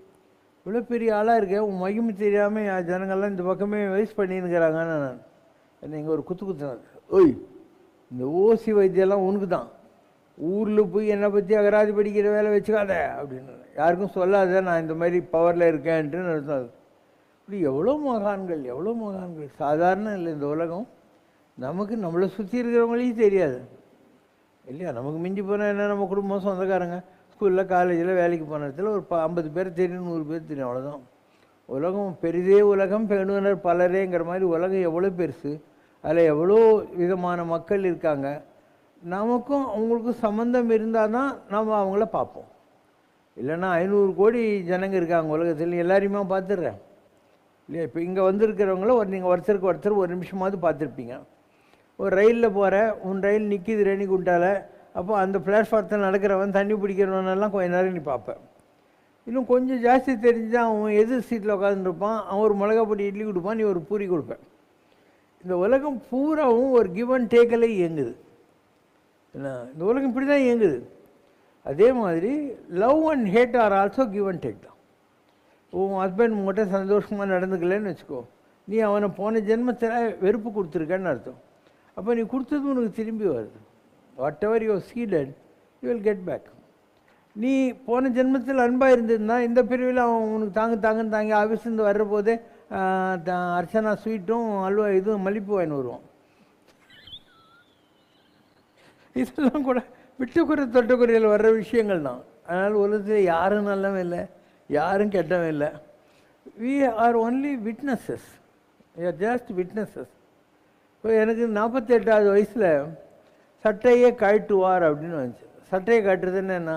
இவ்வளோ பெரிய ஆளாக இருக்கேன், உன் மகிமை தெரியாமல் ஜனங்கள்லாம் இந்த பக்கமே வேஸ்ட் பண்ணின்னுக்கிறாங்கன்னு நான் என்னை இங்கே ஒரு குத்துனார். ஓய், இந்த ஓசி வைத்தியெல்லாம் உனக்கு தான், ஊரில் போய் என்னை பற்றி அகராதி படிக்கிற வேலை வச்சுக்காத அப்படின்னு யாருக்கும் சொல்லாத, நான் இந்த மாதிரி பவரில் இருக்கேன்ட்டு நடத்தாது. இப்படி எவ்வளோ மகான்கள் சாதாரண இல்லை இந்த உலகம். நமக்கு நம்மளை சுற்றி இருக்கிறவங்களையும் தெரியாது இல்லையா. நமக்கு மிஞ்சி போனால் என்ன, நம்ம குடும்பம் சொந்தக்காரங்க, ஸ்கூலில் காலேஜில் வேலைக்கு போன இடத்துல ஒரு 50 பேர் தெரியும், 100 பேர் தெரியும், அவ்வளோதான். உலகம் பெரிதே உலகம் பெண்ணுனர் பலரேங்கிற மாதிரி உலகம் எவ்வளோ பெருசு, அதில் எவ்வளோ விதமான மக்கள் இருக்காங்க. நமக்கும் அவங்களுக்கும் சம்மந்தம் இருந்தால் தான் நம்ம அவங்கள பார்ப்போம். இல்லைன்னா 500 கோடி ஜனங்க இருக்காங்க உலகத்தில், எல்லாரையுமே பார்த்துடுறேன் இல்லையா. இப்போ இங்கே வந்திருக்கிறவங்கள நீங்கள் ஒருத்தருக்கு ஒரு நிமிஷமாவது பார்த்துருப்பீங்க. ஒரு ரயிலில் போகிற, உன் ரயில் நிற்கிது ரேணிகுண்டால, அப்போ அந்த பிளாட்ஃபார்த்தில் நடக்கிறவன் தண்ணி பிடிக்கிறவனெல்லாம் கொஞ்சம் நேரம் நீ பார்ப்பேன். இன்னும் கொஞ்சம் ஜாஸ்தி தெரிஞ்சால் அவன் எதிர் சீட்டில் உட்காந்துருப்பான், அவன் ஒரு மிளகா பொடி இட்லி கொடுப்பான், நீ ஒரு பூரி கொடுப்பேன். இந்த உலகம் பூராவும் ஒரு கிவ் அண்ட் டேக்கில் இயங்குது. என்ன, இந்த உலகம் இப்படி தான் இயங்குது. அதே மாதிரி love and hate are also give and take தான். உன் ஹஸ்பண்ட் உங்கள்கிட்ட சந்தோஷமாக நடந்துக்கலன்னு வச்சுக்கோ, நீ அவனை போன ஜென்மத்தில் வெறுப்பு கொடுத்துருக்கன்னு அர்த்தம். அப்போ நீ கொடுத்தது உனக்கு திரும்பி வருது. Whatever you seeded you will get back. நீ போன ஜென்மத்தில் அன்பாக இருந்ததுன்னா இந்த பிரிவில் அவன் உனக்கு தாங்கன்னு ஆஃபீஸ்லேருந்து வர்ற போதே அர்ச்சனா ஸ்வீட்டும் அல்வா இதுவும் மல்லிப்பூ வாங்கின்னு வருவான். இதெல்லாம் கூட விட்டுக்குறை தொட்டக்குறையில் வர்ற விஷயங்கள் தான். அதனால் உலகத்தில் யாரும் நல்லவன் இல்லை, யாரும் கெட்டவன் இல்லை. We are only witnesses, we are just witnesses. இப்போ எனக்கு 48வது வயசில் சட்டையே கழட்டுவார் அப்படின்னு வந்துச்சு. சட்டையை கட்டுறதுன்னு என்ன,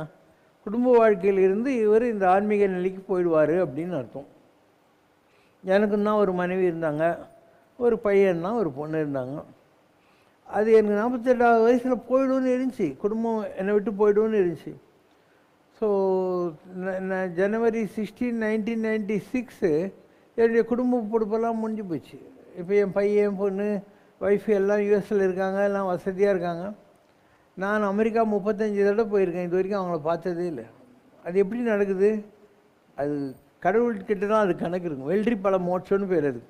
குடும்ப வாழ்க்கையில் இருந்து இவர் இந்த ஆன்மீக நிலைக்கு போயிடுவார் அப்படின்னு அர்த்தம். எனக்கும் தான் ஒரு மனைவி இருந்தாங்க, ஒரு பையன் தான், ஒரு பொண்ணு இருந்தாங்க. அது எனக்கு 48வது வயசில் போய்டும்னு இருந்துச்சு, குடும்பம் என்னை விட்டு போய்டும்னு இருந்துச்சு. ஸோ ஜனவரி 16, 1996 என்னுடைய குடும்ப பொறுப்பெல்லாம் முடிஞ்சு போச்சு. இப்போ என் பையன் பொண்ணு ஒய்ஃபு எல்லாம் யூஎஸில் இருக்காங்க, எல்லாம் வசதியாக இருக்காங்க. நான் அமெரிக்கா 35 தடவை போயிருக்கேன், இது வரைக்கும் அவங்கள பார்த்ததே இல்லை. அது எப்படி நடக்குது? அது கடவுள்கிட்ட தான் அது கணக்கு இருக்கும். வெள்ளரி பழம் மோட்சம்னு பேர். அது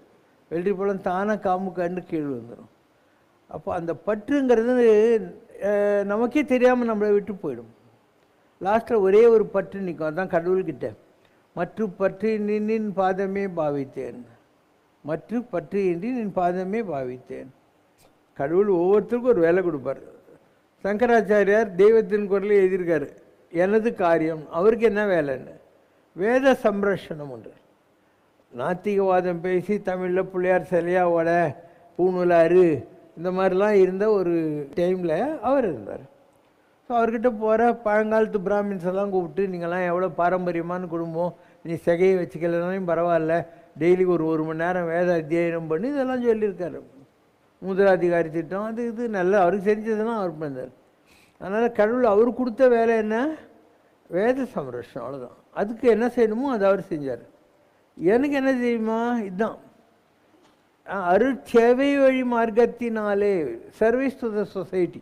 வெள்ளரி பழம் தானாக காம்பு கண்டு கீழே வந்துடும். அப்போ அந்த பற்றுங்கிறது நமக்கே தெரியாமல் நம்மளை விட்டு போயிடும். லாஸ்ட்டில் ஒரே ஒரு பற்று நிற்கும், அதுதான் கடவுள்கிட்ட. மற்ற பற்று நின் பாதமே பாவித்தேன், மற்ற பற்று இன்றி நின் பாதமே பாவித்தேன். கடவுள் ஒவ்வொருத்தருக்கும் ஒரு வேலை கொடுப்பார். சங்கராச்சாரியார் தெய்வத்தின் குரலை எழுதியிருக்காரு, எனது காரியம். அவருக்கு என்ன வேலைன்னு வேத சம்ரட்சணம் உண்டு. நாத்திகவாதம் பேசி தமிழில் பிள்ளையார் சிலையாவோட பூநூலாறு இந்த மாதிரிலாம் இருந்த ஒரு டைமில் அவர் இருந்தார். ஸோ அவர்கிட்ட போகிற பழங்காலத்து பிராமின்ஸ் எல்லாம் கூப்பிட்டு, நீங்கள்லாம் எவ்வளோ பாரம்பரியமான குடும்பம், நீ சிகையை வச்சுக்கலனாலும் பரவாயில்ல, டெய்லி ஒரு மணி நேரம் வேத அத்தியாயனம் பண்ணி இதெல்லாம் சொல்லியிருக்காரு. முதலாதிகாரி திட்டம் அது இது நல்லா அவருக்கு செஞ்சதுன்னா அவர் பண்ணார். அதனால் கடவுள் அவர் கொடுத்த வேலை என்ன, வேத சம்ரட்சணம், அவ்வளோதான். அதுக்கு என்ன செய்யணுமோ அதை அவர் செஞ்சார். எனக்கு என்ன தெரியுமா, இதுதான் அருட்சேவை வழி மார்க்கத்தினாலே, சர்வீஸ் டு த சொசைட்டி.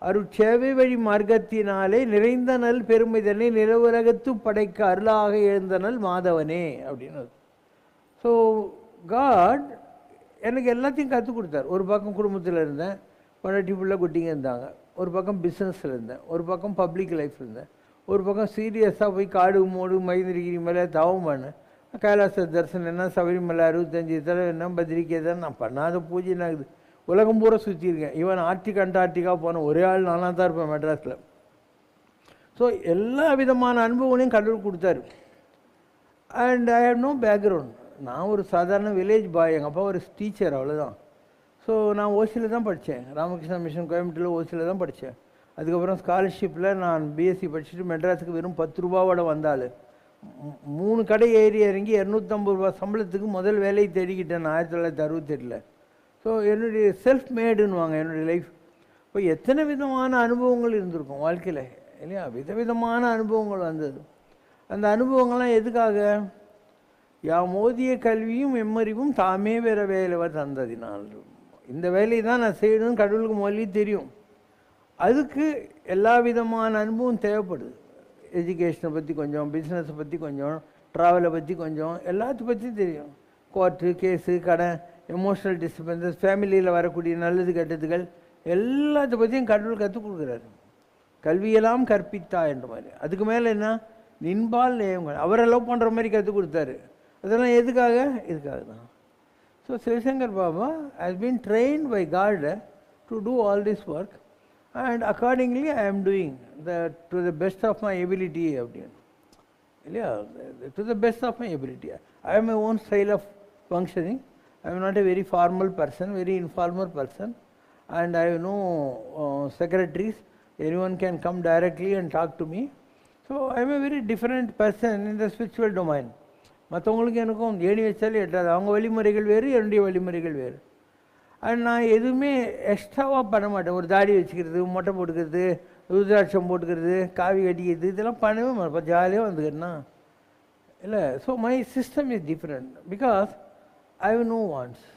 அருட்சேவை வழி மார்க்கத்தினாலே நிறைந்த நல் பெருமைதனை நிலவுலகத்து படைக்க அருளாக எழுந்தனல் மாதவனே அப்படின்னு. ஸோ காட் எனக்கு எல்லாத்தையும் கற்றுக் கொடுத்தார். ஒரு பக்கம் குடும்பத்தில் இருந்தேன், பொண்டாட்டி பிள்ளை குட்டிங்க இருந்தாங்க. ஒரு பக்கம் பிஸ்னஸில் இருந்தேன், ஒரு பக்கம் பப்ளிக் லைஃப் இருந்தேன், ஒரு பக்கம் சீரியஸாக போய் காடு மூடு மைந்திரிகிரி மேலே தவம் பண்ணேன். கைலாச தரிசனம் என்ன, சபரிமலை 65 தடவை என்ன, பத்ரிக்கை தான். நான் பண்ணாத பூஜை நாகுது. உலகம் பூரா சுற்றியிருக்கேன். ஈவன் ஆர்டிக் அண்டார்டிகா போன ஒரே ஆள் நானாக தான் இருப்பேன் மெட்ராஸில். ஸோ எல்லா விதமான அனுபவங்களையும் கடவுள் கொடுத்தாரு. And I have no background. நான் ஒரு சாதாரண வில்லேஜ் பாய், எங்கள் அப்பா ஒரு டீச்சர், அவ்வளோதான். ஸோ நான் ஓசியில் தான் படித்தேன், ராமகிருஷ்ணா மிஷன் கோயம்புத்தூரில் ஓசியில் தான் படித்தேன். அதுக்கப்புறம் ஸ்காலர்ஷிப்பில் நான் பிஎஸ்சி படிச்சுட்டு மெட்ராஸுக்கு வெறும் 10 ரூபாவோட வந்தாள். 3 கடை ஏறி இறங்கி 250 ரூபா சம்பளத்துக்கு முதல் வேலையை தேடிக்கிட்டேன் நான் 1968. ஸோ என்னுடைய செல்ஃப் மேடுன்னுவாங்க என்னுடைய லைஃப். இப்போ எத்தனை விதமான அனுபவங்கள் இருந்திருக்கும் வாழ்க்கையில் இல்லையா? விதவிதமான அனுபவங்கள் வந்தது. அந்த அனுபவங்கள்லாம் எதுக்காக? மோதிய கல்வியும் எம்மறிவும் தாமே வேற வேலை தந்ததினால், இந்த வேலையை தான் நான் செய்யணும்னு கடவுளுக்கு முதலே தெரியும். அதுக்கு எல்லா விதமான அனுபவம் தேவைப்படுது. எஜுகேஷனை பற்றி கொஞ்சம், பிஸ்னஸை பற்றி கொஞ்சம், ட்ராவலை பற்றி கொஞ்சம், எல்லாத்த பற்றியும் தெரியும். கோர்ட்டு கேஸு, கடன், எமோஷ்னல் டிஸ்டர்பன்ஸஸ், ஃபேமிலியில் வரக்கூடிய நல்லது கெட்டதுகள் எல்லாத்த பற்றியும் கடவுள் கற்றுக் கொடுக்குறாரு. கல்வியெல்லாம் கற்பித்தா என்ற மாதிரி. அதுக்கு மேலே என்ன? நின்பால் நேயங்கள், அவரை லவ் பண்ணுற மாதிரி கற்றுக் கொடுத்தாரு. அதெல்லாம் எதுக்காக? இதுக்காக தான். So Sivasankar Baba has been trained by God to do all this work and accordingly I am doing to the best of my ability அப்படின்னு இல்லையா? To the best of my ability. I am my own style of functioning. I am not a very formal person, very informal person. And I know secretaries, anyone can come directly and talk to me. So I am a very different person in the spiritual domain. மற்றவங்களுக்கு எனக்கும் ஏணி வச்சாலே எட்டாது. அவங்க வழிமுறைகள் வேறு, என்னுடைய வழிமுறைகள் வேறு. அண்ட் நான் எதுவுமே எக்ஸ்ட்ராவாக பண்ண மாட்டேன். ஒரு தாடி வச்சுக்கிறது, மொட்டை போட்டுக்கிறது, ருத்ராட்சம் போட்டுக்கிறது, காவி கட்டிக்கிறது, இதெல்லாம் பண்ணவே மாட்டேன். ஜாலியாக வந்துக்கிறேன்னா இல்லை. So my system is different because I have no wants.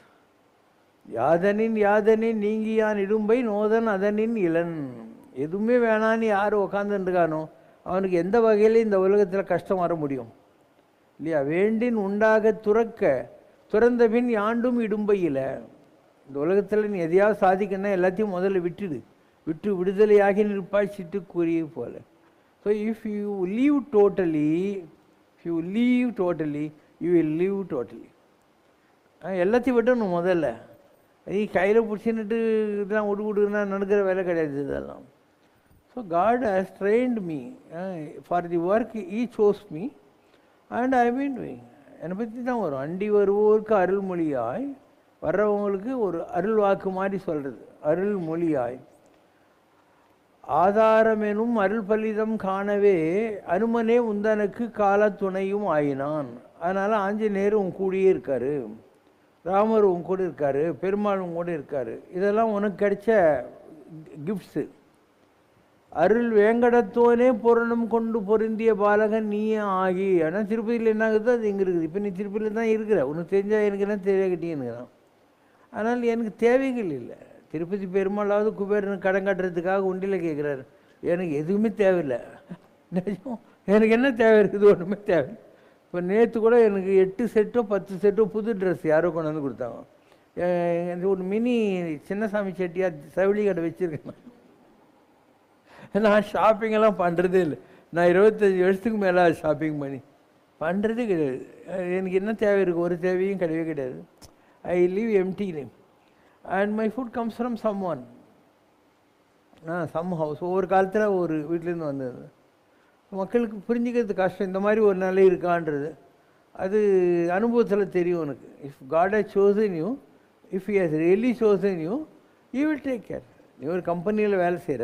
யாதனின் யாதனின் நீங்கியான் இடும்பை நோதன் அதனின் இளன். எதுவுமே வேணான்னு யார் உக்காந்துருக்கானோ அவனுக்கு எந்த வகையிலையும் இந்த உலகத்தில் கஷ்டம் வர முடியும் இல்லையா? வேண்டின் உண்டாக துறந்த பின் யாண்டும் இடும்பையில். இந்த உலகத்தில் நீ எதையாவது சாதிக்கணும்னா எல்லாத்தையும் முதல்ல விட்டு விடுதலையாகி நிற்பாய் சிட்டுக்குருவி போல. So if you leave totally you will leave totally. எல்லாத்தையும் விடணும் முதல்ல. நீ கையில் பிடிச்சின்னுட்டு இதெல்லாம் விடுனா நடக்கிற வேலை கிடையாது இதெல்லாம். So God has trained me for the work he chose me and I mean doing. என்னை பற்றி தான் வரும். அண்டி வருவோருக்கு அருள்மொழியாய், வர்றவங்களுக்கு ஒரு அருள் வாக்கு மாதிரி சொல்கிறது. அருள்மொழியாய் ஆதாரமெனும் அருள் பலிதம் காணவே அனுமனே உந்தனுக்கு கால துணையும் ஆயினான். அதனால் ஆஞ்சநேயர் உன் கூடியே இருக்கார், ராமர் உன் கூட இருக்கார், பெருமாள் உன் கூட இருக்கார். இதெல்லாம் உனக்கு கிடைச்ச கிஃப்ட்ஸு. அருள் வேங்கடத்தோனே பூரணம் கொண்டு பொருந்திய பாலகன் நீயே ஆகி. ஆனால் திருப்பதியில் என்ன ஆகுது அது இங்கே இருக்குது. இப்போ நீ திருப்பதியில் தான் இருக்கிற, உனக்கு தெரிஞ்சால் எனக்கு என்ன தேவைக்கிட்டேன்னுக்கிறான். ஆனால் எனக்கு தேவைகள் இல்லை. திருப்பதி பெருமாளாவது குபேரனுக்கு கடன் கட்டுறதுக்காக உண்டியில் கேட்குறாரு. எனக்கு எதுவுமே தேவையில்லை. நிஜம், எனக்கு என்ன தேவை இருக்குது? ஒன்றுமே தேவை. இப்போ நேற்று கூட எனக்கு 8 செட்டோ 10 செட்டோ புது ட்ரெஸ் யாரோ கொண்டு வந்து கொடுத்தாங்க. ஒரு மினி சின்னசாமி செட்டியார் சவுளி கடை வச்சுருக்கேன். நான் ஷாப்பிங்கெல்லாம் பண்ணுறதே இல்லை. நான் 25 வருஷத்துக்கு மேலே ஷாப்பிங் பண்ணி பண்ணுறதே கிடையாது. எனக்கு என்ன தேவை இருக்குது? ஒரு தேவையும் கிடையவே கிடையாது. I live empty life and my food comes from someone, some house. ஒவ்வொரு காலத்தில் ஒரு வீட்டிலேருந்து வந்தது. மக்களுக்கு புரிஞ்சுக்கிறது கஷ்டம். இந்த மாதிரி ஒரு நிலை இருக்கான்றது அது அனுபவத்தில் தெரியும் உனக்கு. If God has chosen you, if he has really chosen you, you will take care. நீ ஒரு கம்பெனியில் வேலை செய்கிற,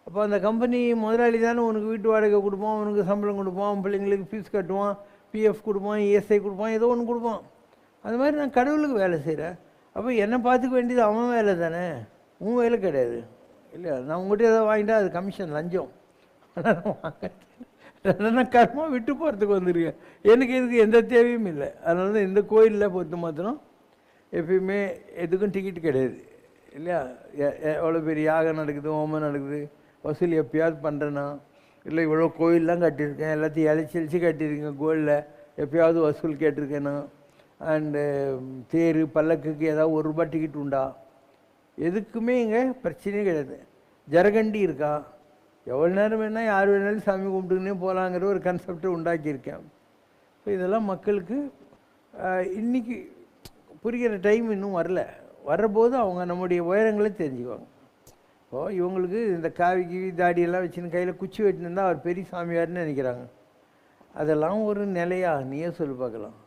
அப்போ அந்த கம்பெனி முதலாளி தானே உனக்கு வீட்டு வாடகை கொடுப்பான், உனக்கு சம்பளம் கொடுப்பான், பிள்ளைங்களுக்கு ஃபீஸ் கட்டுவான், பிஎஃப் கொடுப்பான், இஎஸ்ஐ கொடுப்பான், ஏதோ ஒன்று கொடுப்பான். அது மாதிரி நான் கடவுளுக்கு வேலை செய்கிறேன். அப்போ என்னை பார்த்துக்க வேண்டியது அவன் வேலை தானே, உன் வேலை கிடையாது இல்லையா? நான் உங்கள்கிட்ட ஏதாவது வாங்கிட்டா அது கமிஷன், லஞ்சம். நான் கர்மா விட்டு போகிறதுக்கு வந்துருக்கேன். எனக்கு இதுக்கு எந்த தேவையும் இல்லை. அதனால தான் இந்த கோயிலில் பொறுத்த மாத்திரம் எப்பயுமே எதுக்கும் டிக்கெட் கிடையாது இல்லையா? எவ்வளோ பெரிய யாகம் நடக்குது, ஹோமம் நடக்குது, வசூல் எப்பயாவது பண்ணுறேன்னா இல்லை. இவ்வளோ கோயிலெலாம் கட்டியிருக்கேன், எல்லாத்தையும் இழைச்சி கட்டியிருக்கேன். கோயிலில் எப்பயாவது வசூல் கேட்டிருக்கேன்னா. அண்டு தேர் பல்லக்குக்கு ஏதாவது ₹1 டிக்கெட் உண்டா? எதுக்குமே இங்கே பிரச்சனையே கிடையாது. ஜரகண்டி இருக்கா? எவ்வளோ நேரம் வேணால் யார் வேணாலும் சாமி கும்பிட்டுன்னே போகலாங்கிற ஒரு கன்செப்டை உண்டாக்கியிருக்கேன். ஸோ இதெல்லாம் மக்களுக்கு இன்றைக்கி புரிகிற டைம் இன்னும் வரல. வர்றபோது அவங்க நம்முடைய உயரங்களை தெரிஞ்சுக்குவாங்க. இப்போது இவங்களுக்கு இந்த காவி தாடியெல்லாம் வச்சுன்னு கையில் குச்சி வெட்டினிருந்தால் அவர் பெரிய சாமியார்னு நினைக்கிறாங்க. அதெல்லாம் ஒரு நிலையா நீயே சொல்லி பார்க்கலாம்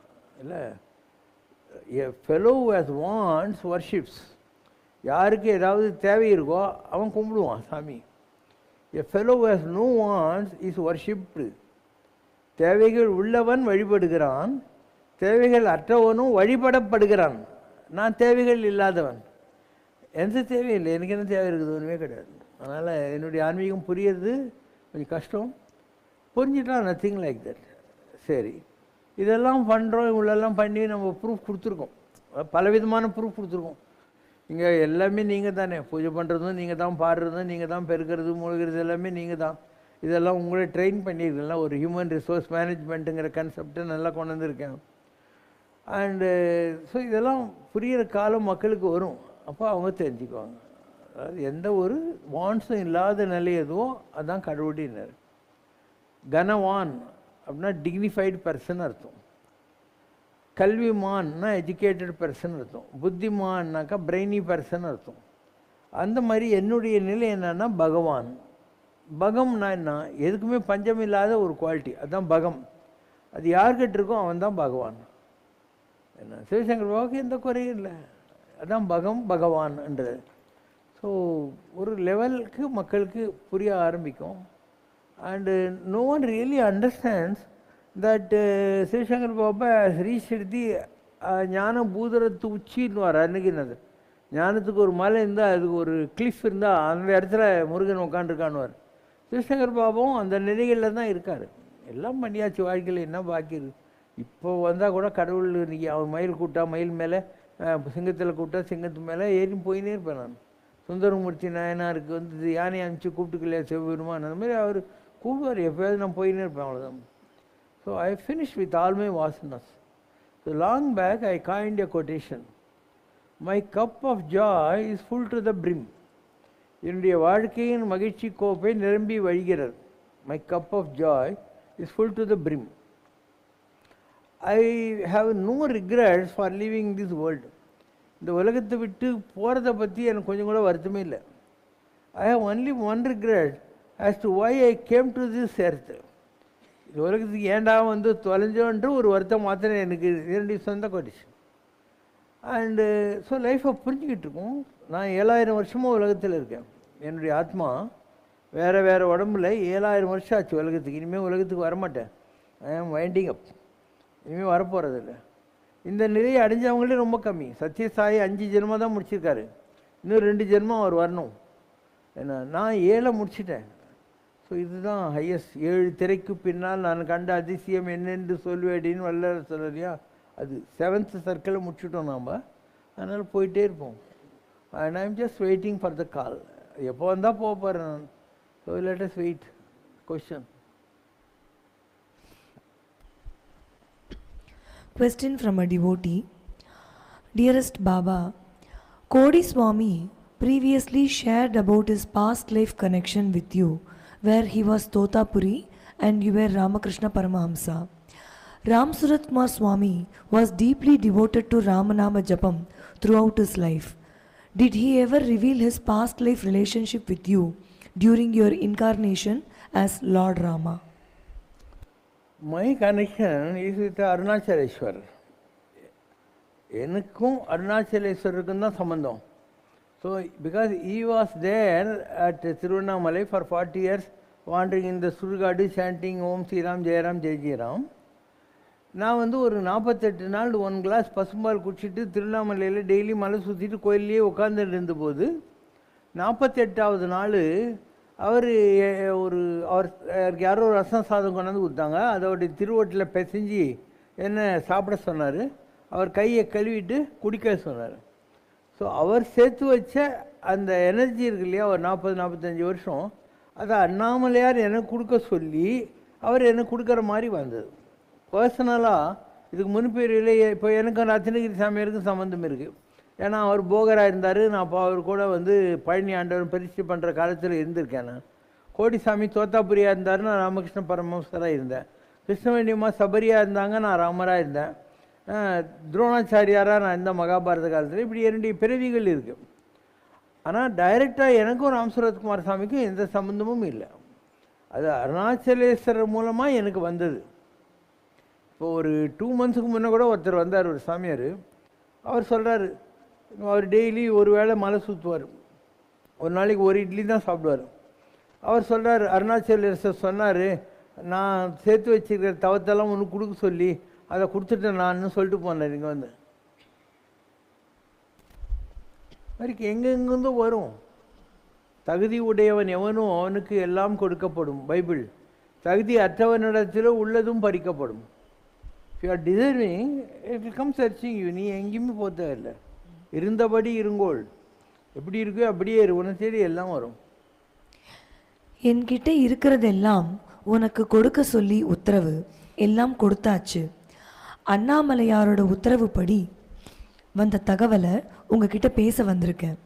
இல்லை. A fellow has wants worships. யாருக்கு ஏதாவது தேவை இருக்கோ அவன் கும்பிடுவான் சாமி. A fellow has no wants is worshipped. தேவைகள் உள்ளவன் வழிபடுகிறான், தேவைகள் அற்றவனும் வழிபடப்படுகிறான். நான் தேவைகள் இல்லாதவன், எந்த தேவையும் இல்லை, எனக்கு என்ன தேவை இருக்குது, ஒன்றுமே கிடையாது. அதனால் என்னுடைய ஆன்மீகம் புரியுறது கொஞ்சம் கஷ்டம். புரிஞ்சுட்டா நத்திங் லைக் தட். சரி, இதெல்லாம் பண்ணுறோம், இவ்வளோலாம் பண்ணி நம்ம ப்ரூஃப் கொடுத்துருக்கோம், பலவிதமான ப்ரூஃப் கொடுத்துருக்கோம். இங்கே எல்லாமே நீங்கள் தானே, பூஜை பண்ணுறதும் நீங்கள் தான், பாடுறதும் நீங்கள் தான், பெருக்கிறது மூழ்கிறது எல்லாமே நீங்கள் தான். இதெல்லாம் உங்களே ட்ரெயின் பண்ணியிருக்கலாம். ஒரு ஹியூமன் ரிசோர்ஸ் மேனேஜ்மெண்ட்டுங்கிற கான்செப்டை நல்லா கொண்டு வந்திருக்கேன். அண்டு ஸோ இதெல்லாம் புரிகிற காலம் மக்களுக்கு வரும், அப்போ அவங்க தெரிஞ்சுக்குவாங்க. அதாவது எந்த ஒரு வான்ஸும் இல்லாத நிலை எதுவோ அதுதான் கடவுளினர். கனவான் அப்படின்னா டிக்னிஃபைடு பர்சன் அர்த்தம். கல்விமான்னா எஜுகேட்டட் பர்சன் அர்த்தம். புத்திமான்னாக்கா பிரெய்னி பர்சன் அர்த்தம். அந்த மாதிரி என்னுடைய நிலை என்னன்னா பகவான். பகம்னா என்ன, எதுக்குமே பஞ்சம் இல்லாத ஒரு குவாலிட்டி, அதுதான் பகம். அது யார்கிட்ட இருக்கோ அவன் தான் பகவான். என்ன சிவசங்கர் பாபாவுக்கு எந்த குறையும் இல்லை, அதுதான் பகவான்ன்றது. ஸோ ஒரு லெவலுக்கு மக்களுக்கு புரிய ஆரம்பிக்கும். And no one really understands that Sivasankar Baba reached the ஞான பூதரத்து உச்சின்னு வர அன்னைக்குனது. ஞானத்துக்கு ஒரு மலை இருந்தால் அதுக்கு ஒரு கிளிஃப் இருந்தால் அந்த இடத்துல முருகன் உட்காந்துருக்கான்னு. சிவசங்கர் பாபாவும் அந்த நிலைகளில் தான் இருக்கார். எல்லாம் பண்ணியாச்சு, வாழ்க்கையில் என்ன பாக்கி இருக்கு. இப்போ வந்தால் கூட கடவுள் இன்றைக்கி அவன் மயில் கூட்டா மயில் மேலே, சிங்கத்தில் கூட்டா சிங்கத்து மேலே ஏறி போயினே இருப்பேன் நான். சுந்தரமூர்த்தி நாயனாருக்கு வந்து யானை அனுப்பிச்சு கூப்பிட்டுக்கலையா சிவபெருமான், அந்த மாதிரி அவர் கூப்பிடுவார், எப்போயாவது நான் போயினே இருப்பேன், அவ்வளோதான். So I finish with all my வாசனஸ். So long back I coined a quotation, my cup of joy is full to the brim. என்னுடைய வாழ்க்கையின் மகிழ்ச்சி கோப்பை நிரம்பி வழிகிறது. My cup of joy is full to the brim. I have no regrets for leaving this world. இந்த உலகத்தை விட்டு போகிறத பற்றி எனக்கு கொஞ்சம் கூட வருத்தமே இல்லை. I have only one regret as to why I came to this earth. இந்த உலகத்துக்கு ஏண்டா வந்து தொலைஞ்சோன்ற ஒரு வருத்தம் மாத்திரம் எனக்கு என்னுடைய சொந்த கொட்டேஷன். அண்டு ஸோ லைஃப்பை புரிஞ்சுக்கிட்டு இருக்கோம். நான் 7000 வருஷமாக உலகத்தில் இருக்கேன். என்னுடைய ஆத்மா வேறு வேறு உடம்புல 7000 வருஷம் ஆச்சு உலகத்துக்கு. இனிமேல் உலகத்துக்கு வரமாட்டேன். ஐ ஆம் வைண்டிங் அப். இனிமேல் வரப்போகிறதில்ல. இந்த நிலையை அடைஞ்சவங்களே ரொம்ப கம்மி. சத்யசாயி 5 ஜென்மம் தான் முடிச்சிருக்காரு, இன்னும் 2 ஜென்மம் அவர் வரணும். ஏன்னா நான் 7 முடிச்சிட்டேன். ஸோ இதுதான் ஹையஸ்ட். 7 திரைக்கு பின்னால் நான் கண்ட அதிசயம் என்னென்று சொல்வேடின்னு வல்லவர் சொல்லலையா, அது 7th சர்க்கிளை முடிச்சுட்டோம் நாம். அதனால் போயிட்டே இருப்போம். And I am just waiting for the call. எப்போ வந்தால் போக போகிறேன் நான். So let us wait. Question. Question from a devotee. Dearest Baba, Kodi Swami previously shared about his past life connection with you, where he was Totapuri and you were Ramakrishna Paramahamsa. Ram Surat Kumar Swami was deeply devoted to Ramanama Japam throughout his life. Did he ever reveal his past life relationship with you during your incarnation as Lord Rama? My connection is with Arunachaleswarar. எனக்கும் அருணாச்சலேஸ்வரருக்கும் தான் சம்பந்தம். So because I was there at Tiruvannamalai for 40 years wandering in the சுடுகாடு சாண்டிங் ஓம் ஸ்ரீராம் ஜெயராம் ஜெய் ஜெயராம். நான் வந்து ஒரு 48 நாள் 1 glass பசும்பால் குடிச்சிட்டு திருவண்ணாமலையில் டெய்லி மலை சுற்றிட்டு கோயிலே உட்காந்துட்டு இருந்தபோது 48வது நாள் அவருக்கு யாரோ ரசம் சாதம் கொண்டாந்து கொடுத்தாங்க. அதோடைய திருவட்டில் பிசைஞ்சு என்ன சாப்பிட சொன்னார். அவர் கையை கழுவிட்டு குடிக்க சொன்னார். ஸோ அவர் சேர்த்து வச்ச அந்த எனர்ஜி இருக்கு இல்லையா, ஒரு 40-45 வருஷம், அதை அண்ணாமலையார் எனக்கு கொடுக்க சொல்லி அவர் எனக்கு கொடுக்குற மாதிரி வந்தது. பர்சனலாக இதுக்கு முன்பிரிவிலே இப்போ எனக்கு ரத்னகிரி சாமியாருக்கும் சம்மந்தம் இருக்குது. ஏன்னா அவர் போகராக இருந்தார். நான் அப்போ அவர் கூட வந்து பழனி ஆண்டவர் பரிசு பண்ணுற காலத்தில் இருந்திருக்கேன். நான் கோடிசாமி தோத்தாபுரியாக இருந்தார், நான் ராமகிருஷ்ண பரமஹம்சராக இருந்தேன். கிருஷ்ணவேணியம்மா சபரியாக இருந்தாங்க, நான் ராமராக இருந்தேன். துரோணாச்சாரியாராக நான் இந்த மகாபாரத காலத்தில். இப்படி என்னுடைய பிறவிகள் இருக்குது. ஆனால் டைரெக்டாக எனக்கும் ராம் சுரத்குமார் சாமிக்கும் எந்த சம்மந்தமும் இல்லை. அது அருணாச்சலேஸ்வரர் மூலமாக எனக்கு வந்தது. இப்போ ஒரு 2 monthsக்கு முன்னே கூட ஒருத்தர் வந்தார், ஒரு சாமியார். அவர் சொல்கிறாரு, அவர் டெய்லி ஒரு வேளை மலை சுற்றுவார், ஒரு நாளைக்கு ஒரு இட்லி தான் சாப்பிடுவார். அவர் சொல்கிறார், அருணாச்சலேஸ்வர் சொன்னார், நான் சேர்த்து வச்சுருக்கிற தவத்தெல்லாம் ஒன்று கொடுக்க சொல்லி அதை கொடுத்துட்டேன் நான் சொல்லிட்டு போனார். இங்கே வந்து மாதிரி எங்கெங்கிருந்தோ வரும். தகுதி உடையவன் எவனும் அவனுக்கு எல்லாம் கொடுக்கப்படும். பைபிள் தகுதி அற்றவனிடத்தில் உள்ளதும் பறிக்கப்படும். If you are deserving, it will come searching you. நீ எங்கேயுமே போக தேவையில்லை, இருந்தபடி இருங்கோள், எப்படி இருக்கோ அப்படியே இரு, உன தேடி எல்லாம் வரும். என்கிட்ட இருக்கிறதெல்லாம் உனக்கு கொடுக்க சொல்லி உத்தரவு, எல்லாம் கொடுத்தாச்சு. அண்ணாமலையாரோட உத்தரவுப்படி வந்த தகவலை உங்ககிட்ட பேச வந்திருக்கேன்.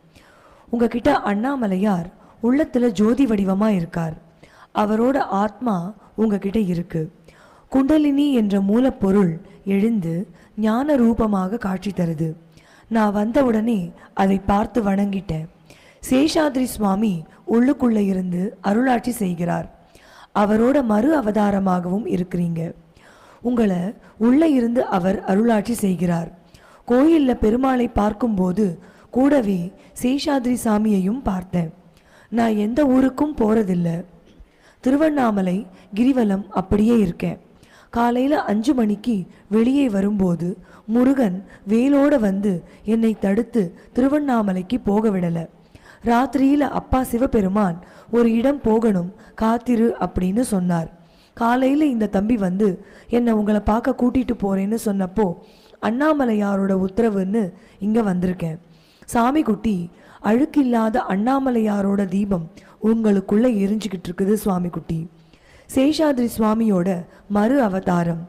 உங்ககிட்ட அண்ணாமலையார் உள்ளத்தில் ஜோதி வடிவமாக இருக்கார். அவரோட ஆத்மா உங்ககிட்ட இருக்கு. குண்டலினி என்ற மூலப்பொருள் எழுந்து ஞான ரூபமாக காட்சி தருது. நான் வந்தவுடனே அதை பார்த்து வணங்கிட்டேன். சேஷாத்ரி சுவாமி உள்ளுக்குள்ள இருந்து அருளாட்சி செய்கிறார். அவரோட மறு அவதாரமாகவும் இருக்கிறீங்க. உங்களை உள்ள இருந்து அவர் அருளாட்சி செய்கிறார். கோயிலில் பெருமாளை பார்க்கும்போது கூடவே சேஷாத்ரி சாமியையும் பார்த்தேன். நான் எந்த ஊருக்கும் போகிறதில்ல, திருவண்ணாமலை கிரிவலம் அப்படியே இருக்கேன். காலையில் 5 மணிக்கு வெளியே வரும்போது முருகன் வேலோடு வந்து என்னை தடுத்து திருவண்ணாமலைக்கு போக விடலை. ராத்திரியில் அப்பா சிவபெருமான் ஒரு இடம் போகணும், காத்திரு அப்படின்னு சொன்னார். காலையில் இந்த தம்பி வந்து என்னை உங்களை பார்க்க கூட்டிகிட்டு போகிறேன்னு சொன்னப்போ அண்ணாமலையாரோட உத்தரவுன்னு இங்கே வந்திருக்கேன். சாமி குட்டி, அழுக்கில்லாத அண்ணாமலையாரோட தீபம் உங்களுக்குள்ளே எரிஞ்சிக்கிட்டு இருக்குது சுவாமி குட்டி. சேஷாத்ரி சுவாமியோட மறு அவதாரம்.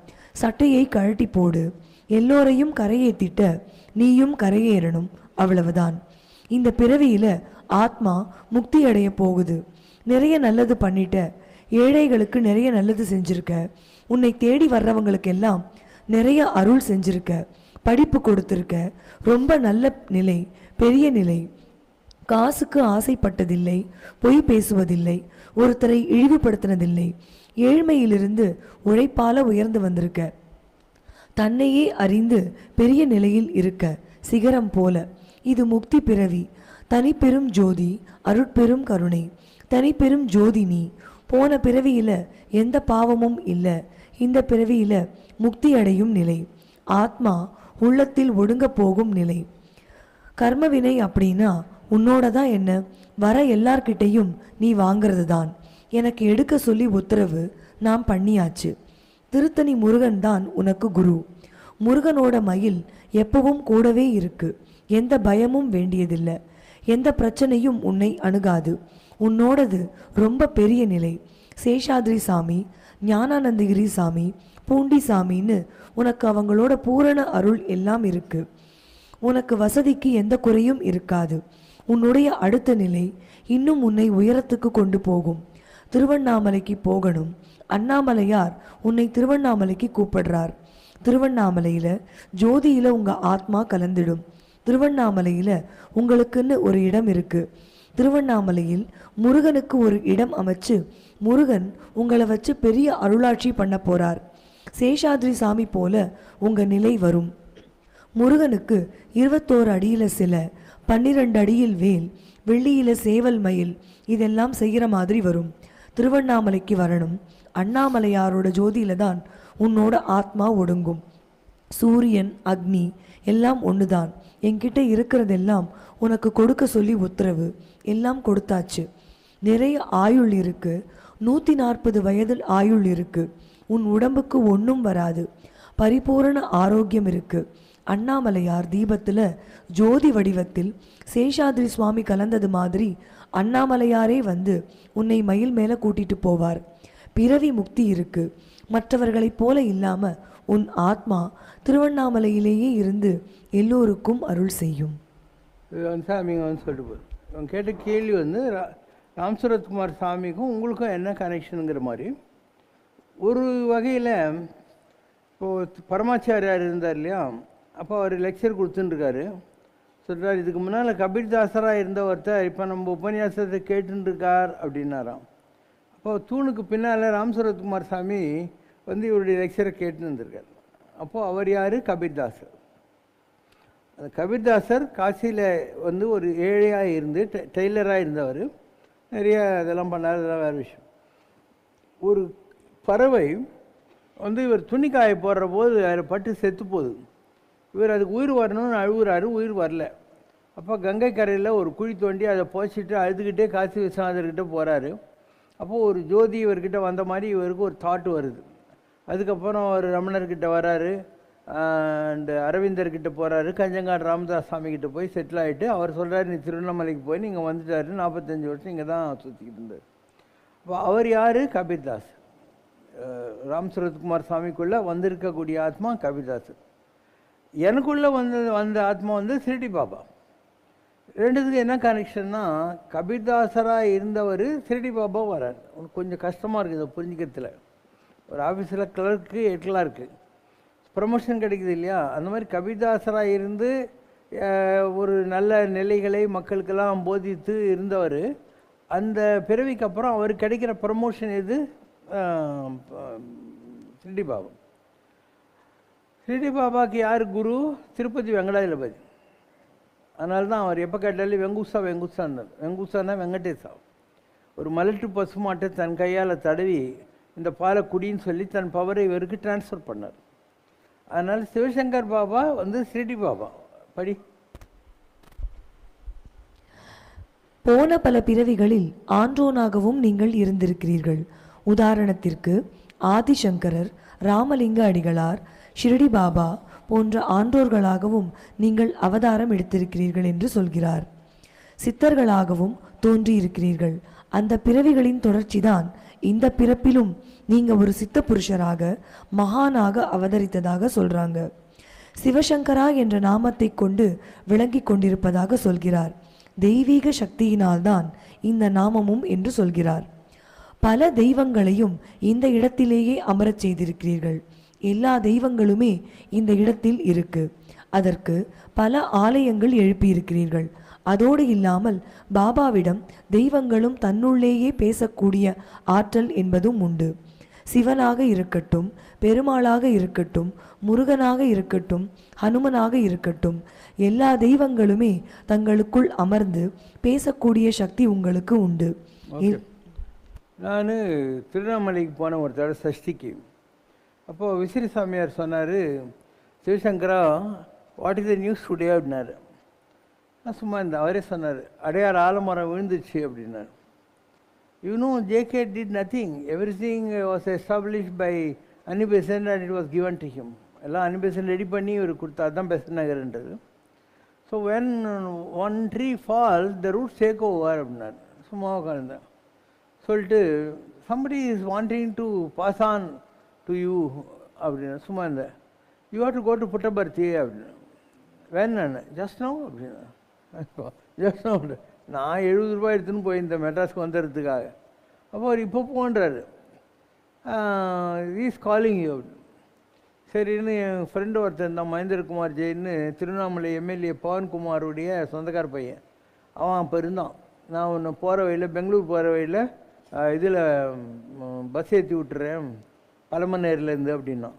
சட்டையை கழட்டி போடு, எல்லோரையும் கரையேற்றிட்ட நீயும் கரையேறணும், அவ்வளவுதான். இந்த பிறவியில் ஆத்மா முக்தி அடைய போகுது. நிறைய நல்லது பண்ணிட்ட, ஏழைகளுக்கு நிறைய நல்லது செஞ்சிருக்க, உன்னை தேடி வர்றவங்களுக்கெல்லாம் நிறைய அருள் செஞ்சிருக்க, படிப்பு கொடுத்துருக்க, ரொம்ப நல்ல நிலை, பெரிய நிலை. காசுக்கு ஆசைப்பட்டதில்லை, பொய் பேசுவதில்லை, ஒருத்தரை இழிவுபடுத்தினதில்லை. ஏழ்மையிலிருந்து உழைப்பால உயர்ந்து வந்திருக்க, தன்னையே அறிந்து பெரிய நிலையில் இருக்க, சிகரம் போல. இது முக்தி பிறவி. தனிப்பெரும் ஜோதி, அருட்பெரும் கருணை. தனிப்பெரும் ஜோதி நீ. போன பிறவியில எந்த பாவமும் இல்லை, இந்த பிறவியில முக்தி அடையும் நிலை. ஆத்மா உள்ளத்தில் ஒடுங்க போகும் நிலை. கர்மவினை அப்படின்னா உன்னோட தான் என்ன, வர எல்லார்கிட்டையும் நீ வாங்கிறது தான். எனக்கு எடுக்க சொல்லி உத்தரவு நான் பண்ணியாச்சு. திருத்தணி முருகன் தான் உனக்கு குரு. முருகனோட மயில் எப்பவும் கூடவே இருக்கு. எந்த பயமும் வேண்டியதில்லை, எந்த பிரச்சனையும் உன்னை அணுகாது. உன்னோடது ரொம்ப பெரிய நிலை. சேஷாத்ரி சாமி, ஞானானந்தகிரி சாமி, பூண்டி சாமின்னு உனக்கு அவங்களோட பூரண அருள் எல்லாம் இருக்கு. உனக்கு வசதிக்கு எந்த குறையும் இருக்காது. உன்னுடைய அடுத்த நிலை இன்னும் உன்னை உயரத்துக்கு கொண்டு போகும். திருவண்ணாமலைக்கு போகணும். அண்ணாமலையார் உன்னை திருவண்ணாமலைக்கு கூப்பிடுறார். திருவண்ணாமலையில் ஜோதியில் உங்கள் ஆத்மா கலந்துடும். திருவண்ணாமலையில் உங்களுக்குன்னு ஒரு இடம் இருக்கு. திருவண்ணாமலையில் முருகனுக்கு ஒரு இடம் அமைச்சு முருகன் உங்களை வச்சு பெரிய அருளாட்சி பண்ண போறார். சேஷாத்ரி சாமி போல உங்க நிலை வரும். முருகனுக்கு 21 அடியில சிலை, 12 அடியில் வேல், வெள்ளியில சேவல் மயில், இதெல்லாம் செய்கிற மாதிரி வரும். திருவண்ணாமலைக்கு வரணும். அண்ணாமலையாரோட ஜோதியில தான் உன்னோட ஆத்மா ஒடுங்கும். சூரியன், அக்னி எல்லாம் ஒண்ணுதான். என்கிட்ட இருக்கிறதெல்லாம் உனக்கு கொடுக்க சொல்லி உத்தரவு, எல்லாம் கொடுத்தாச்சு. நிறைய ஆயுள் இருக்கு. 140 வயதில் ஆயுள் இருக்கு. உன் உடம்புக்கு ஒன்றும் வராது. பரிபூரண ஆரோக்கியம் இருக்கு. அண்ணாமலையார் தீபத்தில் ஜோதி வடிவத்தில் சேஷாத்ரி சுவாமி கலந்தது மாதிரி அண்ணாமலையாரே வந்து உன்னை மயில் மேலே கூட்டிட்டு போவார். பிறவி முக்தி இருக்கு. மற்றவர்களைப் போல இல்லாம உன் ஆத்மா திருவண்ணாமலையிலேயே இருந்து எல்லோருக்கும் அருள் செய்யும். சாமிங்க வந்து சொல்லிட்டு போகுது. அவங்க கேட்ட கேள்வி வந்து ராம்சரத்குமார் சாமிக்கும் உங்களுக்கும் என்ன கனெக்ஷனுங்கிற மாதிரி. ஒரு வகையில் இப்போது பரமாச்சாரியார் இருந்தார் இல்லையா, அப்போ அவர் லெக்சர் கொடுத்துட்டுருக்காரு. சொல்கிறார், இதுக்கு முன்னால் கபீர்தாசராக இருந்த ஒருத்தர் இப்போ நம்ம உபன்யாசத்தை கேட்டுருக்கார் அப்படின்னாராம். அப்போ தூணுக்கு பின்னால் ராம்சரத்குமார் சாமி வந்து இவருடைய லெக்சரை கேட்டுன்னு இருந்திருக்கார். அப்போது அவர் யார்? கபீர்தாசர். அந்த கபீர்தாசர் காசியில் வந்து ஒரு ஏழையாக இருந்து டெய்லராக இருந்தவர். நிறைய இதெல்லாம் பண்ணார், இதெல்லாம் வேறு விஷயம். ஒரு பறவை வந்து இவர் துணி காய போடுற போது அதில் பட்டு செத்து போகுது. இவர் அதுக்கு உயிர் வரணும்னு அழுகுறாரு, உயிர் வரல. அப்போ கங்கை கரையில் ஒரு குழி தோண்டி அதை புதைச்சிட்டு அழுதுகிட்டே காசி விஸ்வநாதர்கிட்ட போகிறாரு. அப்போது ஒரு ஜோதி இவர்கிட்ட வந்த மாதிரி இவருக்கு ஒரு தாட் வருது. அதுக்கப்புறம் அவர் ரமணர்கிட்ட வராரு, அண்டு அரவிந்தர்கிட்ட போகிறாரு, கஞ்சங்காடு ராமதாஸ் சாமிக்கிட்ட போய் செட்டில் ஆகிட்டு அவர் சொல்கிறார், நீ திருவண்ணாமலைக்கு போய் நீங்கள் வந்துட்டாரு, 45 வருஷம் இங்கே தான் சுற்றிக்கிட்டு இருந்தார். அப்போ அவர் யார்? கபீர்தாஸ். ராம் சுரத்குமார் சாமிக்குள்ளே வந்திருக்கக்கூடிய ஆத்மா கபீர்தாஸ். எனக்குள்ளே வந்த ஆத்மா வந்து ஷிரடி பாபா. ரெண்டுத்துக்கு என்ன கனெக்ஷன்னா, கபீர்தாசராக இருந்தவர் ஷிரடி பாபா வரார். உனக்கு கொஞ்சம் கஷ்டமாக இருக்குது இதை புரிஞ்சுக்கிறதுல. ஒரு ஆஃபீஸில் கிளர்க்கு எட்டெலாம் இருக்குது, ப்ரமோஷன் கிடைக்குது இல்லையா? அந்த மாதிரி கபீர்தாசராக இருந்து ஒரு நல்ல நிலைகளை மக்களுக்கெல்லாம் போதித்து இருந்தவர். அந்த பிறவிக்கு அப்புறம் அவருக்கு கிடைக்கிற ப்ரமோஷன் எது? ஷிரடி பாபா. ஷிரடி பாபாவுக்கு யார் குரு? திருப்பதி வெங்கடாஜலபதி. அதனால தான் அவர் எப்போ கேட்டாலும் வெங்குசா வெங்குசான்னார். வெங்குசானா வெங்கடேசா. ஒரு மலட்டு பசுமாட்டை தன் கையால் தடவி இந்த பாலை குடின்னு சொல்லி தன் பவரை இவருக்கு டிரான்ஸ்ஃபர் பண்ணார். அதனால் சிவசங்கர் பாபா வந்து ஷிரடி பாபா. படி. போன பல பிறவிகளில் ஆன்றோனாகவும் நீங்கள் இருந்திருக்கிறீர்கள். உதாரணத்திற்கு ஆதிசங்கரர், ராமலிங்க அடிகளார், ஷிரடி பாபா போன்ற ஆன்றோர்களாகவும் நீங்கள் அவதாரம் எடுத்திருக்கிறீர்கள் என்று சொல்கிறார். சித்தர்களாகவும் தோன்றியிருக்கிறீர்கள். அந்த பிறவிகளின் தொடர்ச்சிதான் இந்த பிறப்பிலும் நீங்க ஒரு சித்த புருஷராக மகானாக அவதரித்ததாக சொல்றாங்க. சிவசங்கரா என்ற நாமத்தை கொண்டு விளங்கி கொண்டிருப்பதாக சொல்கிறார். தெய்வீக சக்தியினால்தான் இந்த நாமமும் என்று சொல்கிறார். பல தெய்வங்களையும் இந்த இடத்திலேயே அமரச் செய்திருக்கிறீர்கள். எல்லா தெய்வங்களுமே இந்த இடத்தில் இருக்கு. அதற்கு பல ஆலயங்கள் எழுப்பியிருக்கிறீர்கள். அதோடு இல்லாமல் பாபாவிடம் தெய்வங்களும் தன்னுள்ளேயே பேசக்கூடிய ஆற்றல் என்பதும் உண்டு. சிவனாக இருக்கட்டும், பெருமாளாக இருக்கட்டும், முருகனாக இருக்கட்டும், ஹனுமனாக இருக்கட்டும், எல்லா தெய்வங்களுமே தங்களுக்குள் அமர்ந்து பேசக்கூடிய சக்தி உங்களுக்கு உண்டு. நான் திருவண்ணாமலைக்கு போன ஒரு தடவை சஷ்டிக்கு. அப்போது விசிறி சாமியார் சொன்னார், Sivasankara what is the news today அப்படின்னாரு. நான் சும்மா இருந்தேன். அவரே சொன்னார், அடையார் ஆலமரம் விழுந்துச்சு அப்படின்னாரு. JK did nothing. Everything was established by Anibesen and it was given to him. எல்லாம் அனிபேசன் ரெடி பண்ணி இவர் கொடுத்தா தான் பெசன் நகர்ன்றது. So when one tree fall the roots take over அப்படின்னாரு. சும்மா உட்காந்துருந்தேன். சொல்லிட்டு somebody is wanting to pass on to you அப்படின்னு சும்மா இருந்தேன். You have to go to Puttaparthi அப்படின்னு. வேணாண்ணே ஜஸ்ட் நோ அப்படின்னா. ஜஸ்ட் நோ நான் 70 ரூபாய் எடுத்துன்னு போயிருந்தேன் மெட்ராஸ்க்கு வந்துடுறதுக்காக. அப்போ அவர் இப்போ போன்றாரு, இஸ் காலிங் யூ அப்படின்னு. சரின்னு என் ஃப்ரெண்டு ஒருத்தர் தான் மகேந்திரகுமார் ஜெயின்னு திருவண்ணாமலை எம்எல்ஏ பவன்குமாருடைய சொந்தக்கார பையன். அவன் அப்போ இருந்தான். நான் ஒன்று போகிற வழியில், பெங்களூர் போகிற வழியில் இதில் பஸ் ஏற்றி விட்டுறேன் பழமநேரிலேருந்து அப்படின்னா.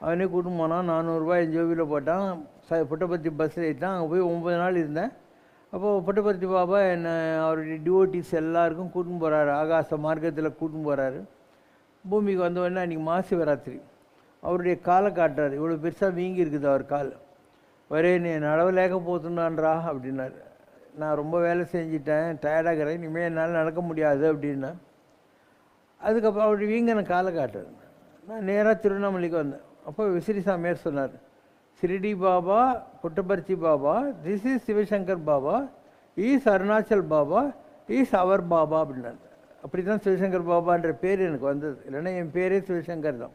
அவனே கூட்டின்னு போனான். 400 ரூபாய் ஜோபியில் போட்டான். புட்டபர்த்தி பஸ் ஏற்றிட்டான். அங்கே போய் 9 நாள் இருந்தேன். அப்போது புட்டபர்த்தி பாபா என்னை அவருடைய டிவோட்டிஸ் எல்லாருக்கும் கூட்டின்னு போகிறாரு. ஆகாச மார்க்கத்தில் கூட்டின்னு போகிறாரு. பூமிக்கு வந்தவொடனே அன்றைக்கி மகாசிவராத்திரி. அவருடைய காலை காட்டுறாரு. இவ்வளோ பெருசாக வீங்கி இருக்குது அவர் கால். வரே நீ நடவலேக்க போத்துனான்றா அப்படின்னாரு. நான் ரொம்ப வேலை செஞ்சிட்டேன், டயர்டாகிறேன், இனிமேல் என்னால் நடக்க முடியாது அப்படின்னா. அதுக்கப்புறம் அவருடைய வீங்கின காலை காட்டுறாரு. நான் நேராக திருவண்ணாமலைக்கு வந்தேன். அப்போ விசிறி சாமியார் சொன்னார், Shirdi Baba, Puttaparthi Baba, this is Sivasankar Baba, is Arunachal Baba, is our Baba அப்படின்னாரு. அப்படி தான் சிவசங்கர் பாபான்ற பேர் எனக்கு வந்தது. இல்லைன்னா என் பேரே சிவசங்கர் தான்.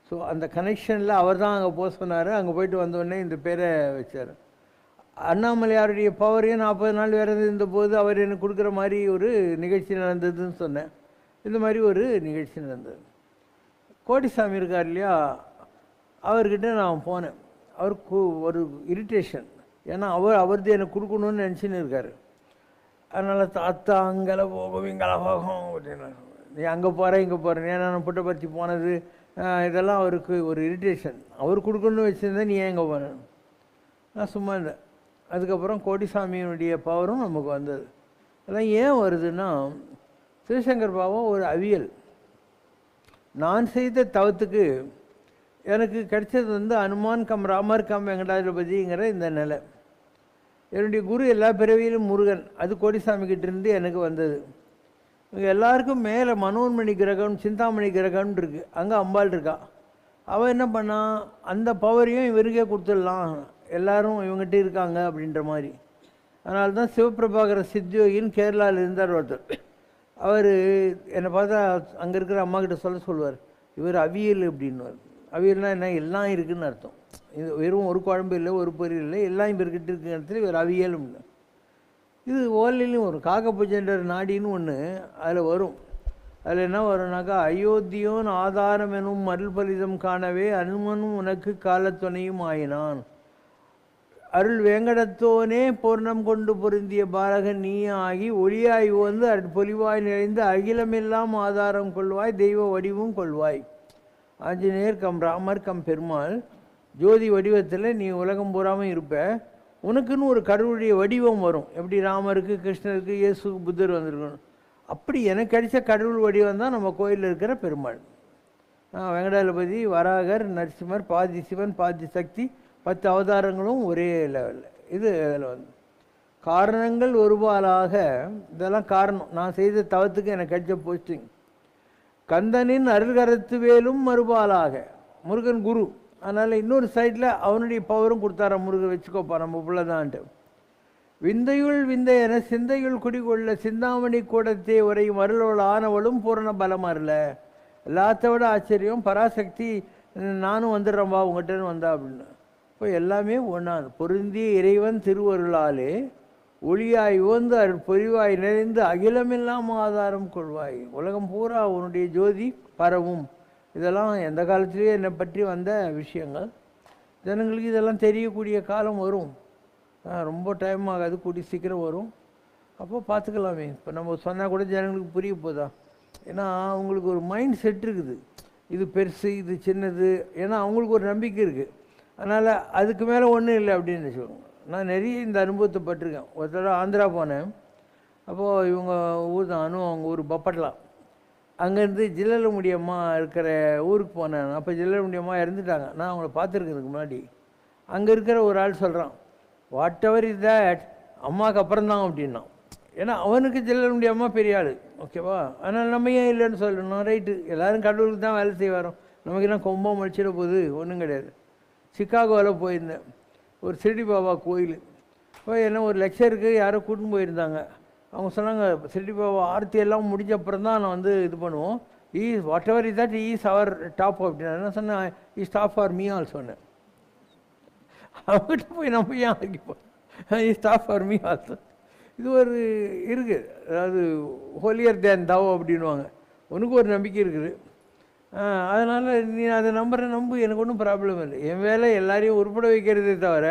ஸோ அந்த கனெக்ஷனில் அவர் தான் அங்கே போக சொன்னார். அங்கே போயிட்டு வந்தோடனே இந்த பேரை வச்சார். அண்ணாமலையாருடைய பவரையும் 40 நாள் விரதம் இருந்தபோது அவர் எனக்கு கொடுக்குற மாதிரி ஒரு நிகழ்ச்சி நடந்ததுன்னு சொன்னேன். இந்த மாதிரி ஒரு நிகழ்ச்சி நடந்தது. கோடிசாமி இருக்கார் இல்லையா, அவர்கிட்ட நான் போனேன். அவருக்கு ஒரு இரிட்டேஷன். ஏன்னா அவர்து எனக்கு கொடுக்கணும்னு நினச்சின்னு இருக்கார். அதனால் தாத்தா அங்கே போகும் இங்கே போகும் அப்படின்னா, நீ அங்கே போகிற இங்கே போகிறேன், ஏன்னா நான் புட்டபர்த்தி போனது இதெல்லாம் அவருக்கு ஒரு இரிட்டேஷன். அவர் கொடுக்கணும்னு வச்சுருந்தா நீ ஏன் இங்கே போகிறேன், நான் சும்மா இல்லை. அதுக்கப்புறம் கோடிசாமியினுடைய பவரும் நமக்கு வந்தது. அதெல்லாம் ஏன் வருதுன்னா, சிவசங்கர் பாபா ஒரு அவியல். நான் செய்த தவத்துக்கு எனக்கு கிடைச்சது வந்து அனுமான் கம் ராமர் கம் வெங்கடாஜலபதிங்கிற இந்த நிலை. என்னுடைய குரு எல்லா பிறவியிலும் முருகன், அது கோடிசாமிக்கிட்டேருந்து எனக்கு வந்தது. இங்கே எல்லாருக்கும் மேலே மனோன்மணி கிரகம் சிந்தாமணி கிரகம்னு இருக்குது, அங்கே அம்பாள் இருக்கா. அவள் என்ன பண்ணால் அந்த பவரையும் இவருக்கே கொடுத்துடலாம், எல்லாரும் இவங்ககிட்ட இருக்காங்க அப்படின்ற மாதிரி. அதனால தான் சிவபிரபாகர சித்யோகின்னு கேரளாவில் இருந்தார் ஒருத்தர். அவர் என்னை பார்த்தா அங்கே இருக்கிற அம்மா கிட்ட சொல்லுவார், இவர் அவியல் அப்படின்னுவார். அவியல்னால் என்ன, எல்லாம் இருக்குதுன்னு அர்த்தம். இது வெறும் ஒரு குழம்பு இல்லை, ஒரு பொரியல் இல்லை, எல்லாம் இவர்கிட்ட இருக்கிற இடத்துல இவர் அவியலும் இல்லை. இது ஓலையிலையும் வரும், காக்கபூஜைன்ற நாடின்னு ஒன்று அதில் வரும். அதில் என்ன வரும்னாக்கா, அயோத்தியோன் ஆதாரம் எனும் மருள் பலிதம் காணவே அனுமனும் உனக்கு காலத்துணையும் ஆயினான், அருள் வேங்கடத்தோனே பூர்ணம் கொண்டு பொருந்திய பாலகன் நீ ஆகி ஒளியாய் வந்து பொலிவாய் நிறைந்து அகிலமெல்லாம் ஆதாரம் கொள்வாய், தெய்வ வடிவும் கொள்வாய். ஆஞ்சநேயர் கம் ராமர் கம் பெருமாள் ஜோதி வடிவத்தில் நீ உலகம் பூராமல் இருப்ப. உனக்குன்னு ஒரு கடவுளுடைய வடிவம் வரும். எப்படி ராமருக்கு கிருஷ்ணருக்கு இயேசுக்கு புத்தர் வந்திருக்கணும், அப்படி எனக்கு கிடைச்ச கடவுள் வடிவம் தான் நம்ம கோயிலில் இருக்கிற பெருமாள். வெங்கடாஜலபதி, வராகர், நரசிம்மர், பாதி சிவன் பாதி சக்தி, 10 அவதாரங்களும் ஒரே லெவலில். இது அதில் வந்து காரணங்கள் ஒருபாலாக, இதெல்லாம் காரணம். நான் செய்த தவத்துக்கு எனக்கு கிடைச்ச போஸ்டிங். கந்தனின் அருள்கரத்து வேலும் மறுபாலாக, முருகன் குரு, அதனால் இன்னொரு சைடில் அவனுடைய பவரும் கொடுத்தார, முருகன் வச்சுக்கோப்பா நம்ம பிள்ளைதான்ட்டு. விந்தையுள் விந்தையென சிந்தையுள் குடிகொள்ள சிந்தாமணி கூடத்தே உரையும் அருளோள் ஆனவளும் பூரண பலம் அருள. எல்லாத்தோட ஆச்சரியம், பராசக்தி நானும் வந்துடுறேன்பா உங்கள்கிட்ட வந்தா அப்படின்னு. இப்போ எல்லாமே ஒன்றா பொருந்திய இறைவன் திருவருளாலே ஒளியாய் ஓந்து அருள் பொறிவாய் நிறைந்து அகிலமெல்லாம் ஆதாரம் கொள்வாய், உலகம் பூரா உன்னுடைய ஜோதி பரவும். இதெல்லாம் எந்த காலத்திலேயே என்னை பற்றி வந்த விஷயங்கள். ஜனங்களுக்கு இதெல்லாம் தெரியக்கூடிய காலம் வரும், ரொம்ப டைம் ஆகாது, கூட்டி சீக்கிரம் வரும். அப்போ பார்த்துக்கலாமே. இப்போ நம்ம சொன்னால் கூட ஜனங்களுக்கு புரிய போதா, ஏன்னா அவங்களுக்கு ஒரு மைண்ட் செட் இருக்குது, இது பெருசு இது சின்னது, ஏன்னா அவங்களுக்கு ஒரு நம்பிக்கை இருக்குது. அதனால் அதுக்கு மேலே ஒன்றும் இல்லை அப்படின்னு வச்சுக்கோங்க. நான் நிறைய இந்த அனுபவத்தை பட்டிருக்கேன். ஒரு தடவை ஆந்திரா போனேன். அப்போது இவங்க ஊர் தான் அவங்க ஊர் பப்பட்லாம். அங்கேருந்து ஜில்லலமுடி அம்மா இருக்கிற ஊருக்கு போனேன். அப்போ ஜில்லலமுடி அம்மா இறந்துட்டாங்க, நான் அவங்கள பார்த்துருக்கிறதுக்கு முன்னாடி. அங்கே இருக்கிற ஒரு ஆள் சொல்கிறான், வாட் எவர் இஸ் தேட், அம்மாவுக்கு அப்புறம் தான் அப்படின்னா. ஏன்னா அவனுக்கு ஜில்லலமுடி அம்மா பெரிய ஆள், ஓகேவா? அதனால் நம்ம ஏன் இல்லைன்னு சொல்லணும். ரைட்டு, எல்லோரும் கடவுளுக்கு தான் வேலை செய்வாரோம், நமக்கு என்ன கொம்பம் முடிச்சிட போகுது, ஒன்றும் கிடையாது. சிக்காகோவில் போயிருந்தேன், ஒரு ஷிரடி பாபா கோயில் போய் என்ன ஒரு லெக்சருக்கு யாரோ கூட்டின்னு போயிருந்தாங்க. அவங்க சொன்னாங்க, ஷிரடி பாபா ஆர்த்தி எல்லாம் முடிஞ்ச அப்புறம் தான் நான் வந்து இது பண்ணுவோம், whatever is that is our top அப்படின்னா. என்ன சொன்னேன், is top for me also சொன்னேன். அவங்ககிட்ட போய் நம்ம ஏன் ஆகிப்போம், is top for me also. இது ஒரு இருக்குது, அதாவது ஹோலியர் தேன் தவோ அப்படின்வாங்க. உனக்கு ஒரு நம்பிக்கை இருக்குது, அதனால் நீ அதை நம்பு, எனக்கு ஒன்றும் ப்ராப்ளம் இல்லை. என் வேலை எல்லாரையும் உருப்பட வைக்கிறதே தவிர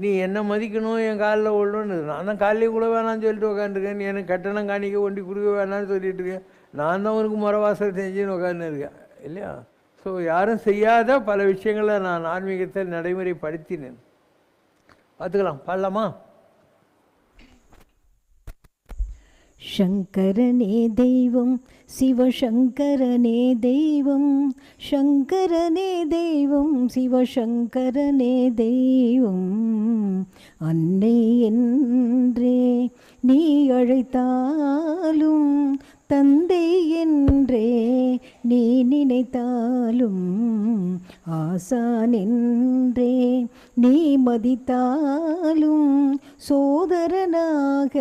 நீ என்ன மதிக்கணும், என் காலில் விடணும்னு. நான் தான் காலையே கூட வேணான்னு சொல்லிட்டு உட்காந்துருக்கேன். நீ எனக்கு கட்டணம் காணிக்க ஒண்டி கொடுக்க வேணான்னு சொல்லிட்டு இருக்கேன். நான் தான் உனக்கு முறவாசல் செஞ்சுன்னு உட்காந்து இருக்கேன் இல்லையா? ஸோ யாரும் செய்யாத பல விஷயங்களை நான் ஆன்மீகத்தில் நடைமுறைப்படுத்தினேன். பார்த்துக்கலாம், பாடலாமா? சங்கரனே தெய்வம், சிவசங்கரனே தெய்வம், சங்கரனே தெய்வம், சிவசங்கரனே தெய்வம். அன்னை என்றே நீ அழைத்தாலும், தந்தை என்றே நீ நினைத்தாலும், ஆசான் என்றே நீ மதித்தாலும், சோதரனாக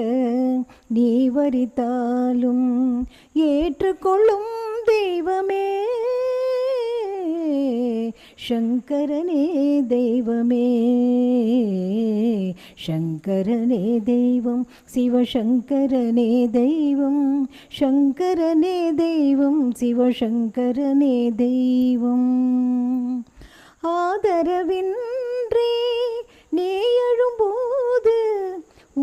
நீ வரித்தாலும் ஏற்றுக்கொள்ளும் தெய்வமே சங்கரனே தெய்வமே. சங்கரனே தெய்வம், சிவசங்கரனே தெய்வம், சங்கரனே தெய்வம், சிவசங்கரனே தெய்வம். ஆதரவின்றி நீ எழும்போது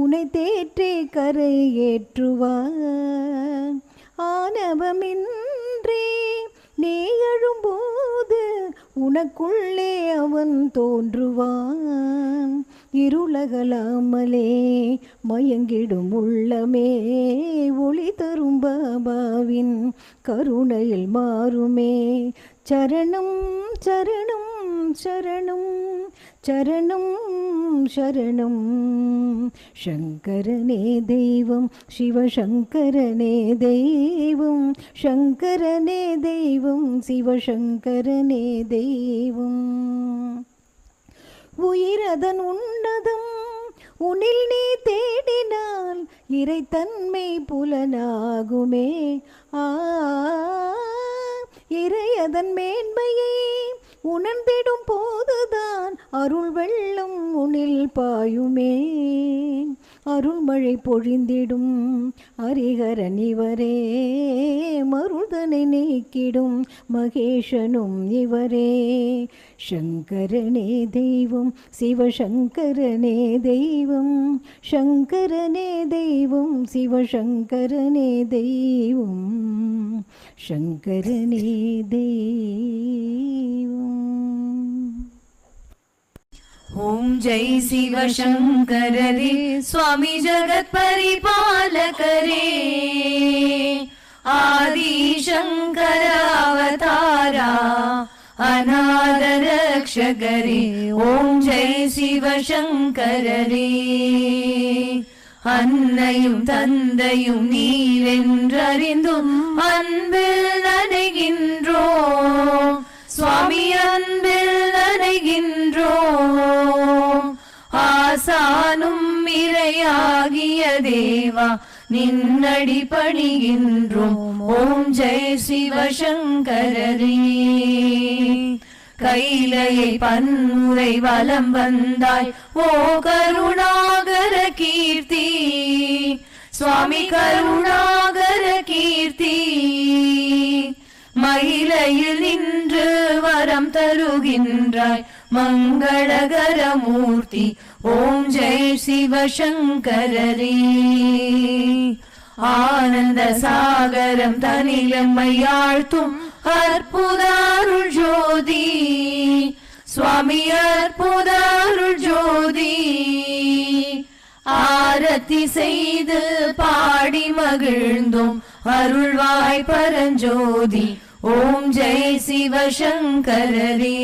உனை தேற்றி கரை ஏற்றுவான். ஆணவமின்றி நீ எழும்போது உனக்குள்ளே அவன் தோன்றுவான். இருளகலாமலே மயங்கிடும் உள்ளமே ஒளி தரும் பாபாவின் கருணையில் மாறுமே. சரணம் சரணம் சரணம் சரணம் சரணம். சங்கரனே தெய்வம் சிவசங்கரனே தெய்வம், சங்கரனே தெய்வம் சிவசங்கரனே தெய்வம். உயிரதன் உன்னதம் உன்னில் நீ தேடினால் இறைத்தன்மை புலனாகுமே. இறையதன் மேன்மையை உணர்ந்திடும் போதுதான் அருள் வெள்ளம் உன்னில் பாயுமே. அருள்மழை பொழிந்திடும் ஹரிஹரன் இவரே, மருதனை நீக்கிடும் மகேஷனும் இவரே. சங்கரனே தெய்வம் சிவசங்கரனே தெய்வம், சங்கரனே தெய்வம் சிவசங்கரனே தெய்வம், சங்கரனே தெய்வம். ஓம் ஜெய் சிவ சங்கரரே சுவாமி ஜகத் பரிபாலகரே, ஆதி சங்கர அவதாரா அநாத ரக்ஷகரே. ஓம் ஜெய் சிவ சங்கரரே. அன்னையும் தந்தையும் நீரென்றறிந்தும் அன்பில் நனைகின்றோம் சுவாமி, அன்பில் நனைகின்றோம். ஆசானும் இறையாகிய தேவா நின்னடி பணிகின்றோம். ஓம் ஜெய் சிவசங்கரரே. கைலையை பன்முறை வலம் வந்தாய் ஓ கருணாகர கீர்த்தி, சுவாமி கருணாகர கீர்த்தி. மயிலையில் நின்று வரம் தருகின்றாய் மங்களகர மூர்த்தி. ஓம் ஜெய் சிவசங்கரரே. ஆனந்த சாகரம் தனிலம்மையாழ்த்தும் அற்புத அருள் ஜோதி, சுவாமி அற்புத அருள் ஜோதி. ஆரத்தி செய்து பாடி மகிழ்ந்தோம் அருள்வாய் பரஞ்சோதி. ஓம் ஜெய் சிவசங்கரரே.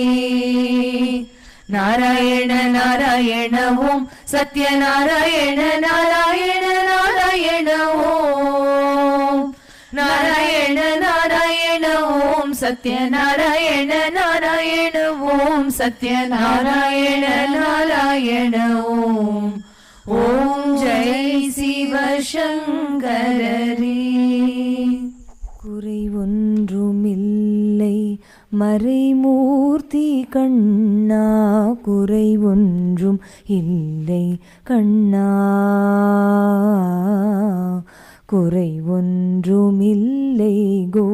நாராயண நாராயண ஓம் சத்யநாராயண நாராயண நாராயண ஓம், நாராயண நாராயண ஓம் சத்யநாராயண நாராயண ஓம், சத்யநாராயண நாராயண ஓம். ஓம் ஜெய் சிவசங்கரரே. குறை ஒன்றுமில்லை மறைமூர்த்தி கண்ணா, குறை ஒன்றும் இல்லை கண்ணா, குறை ஒன்றுமில்லை கோ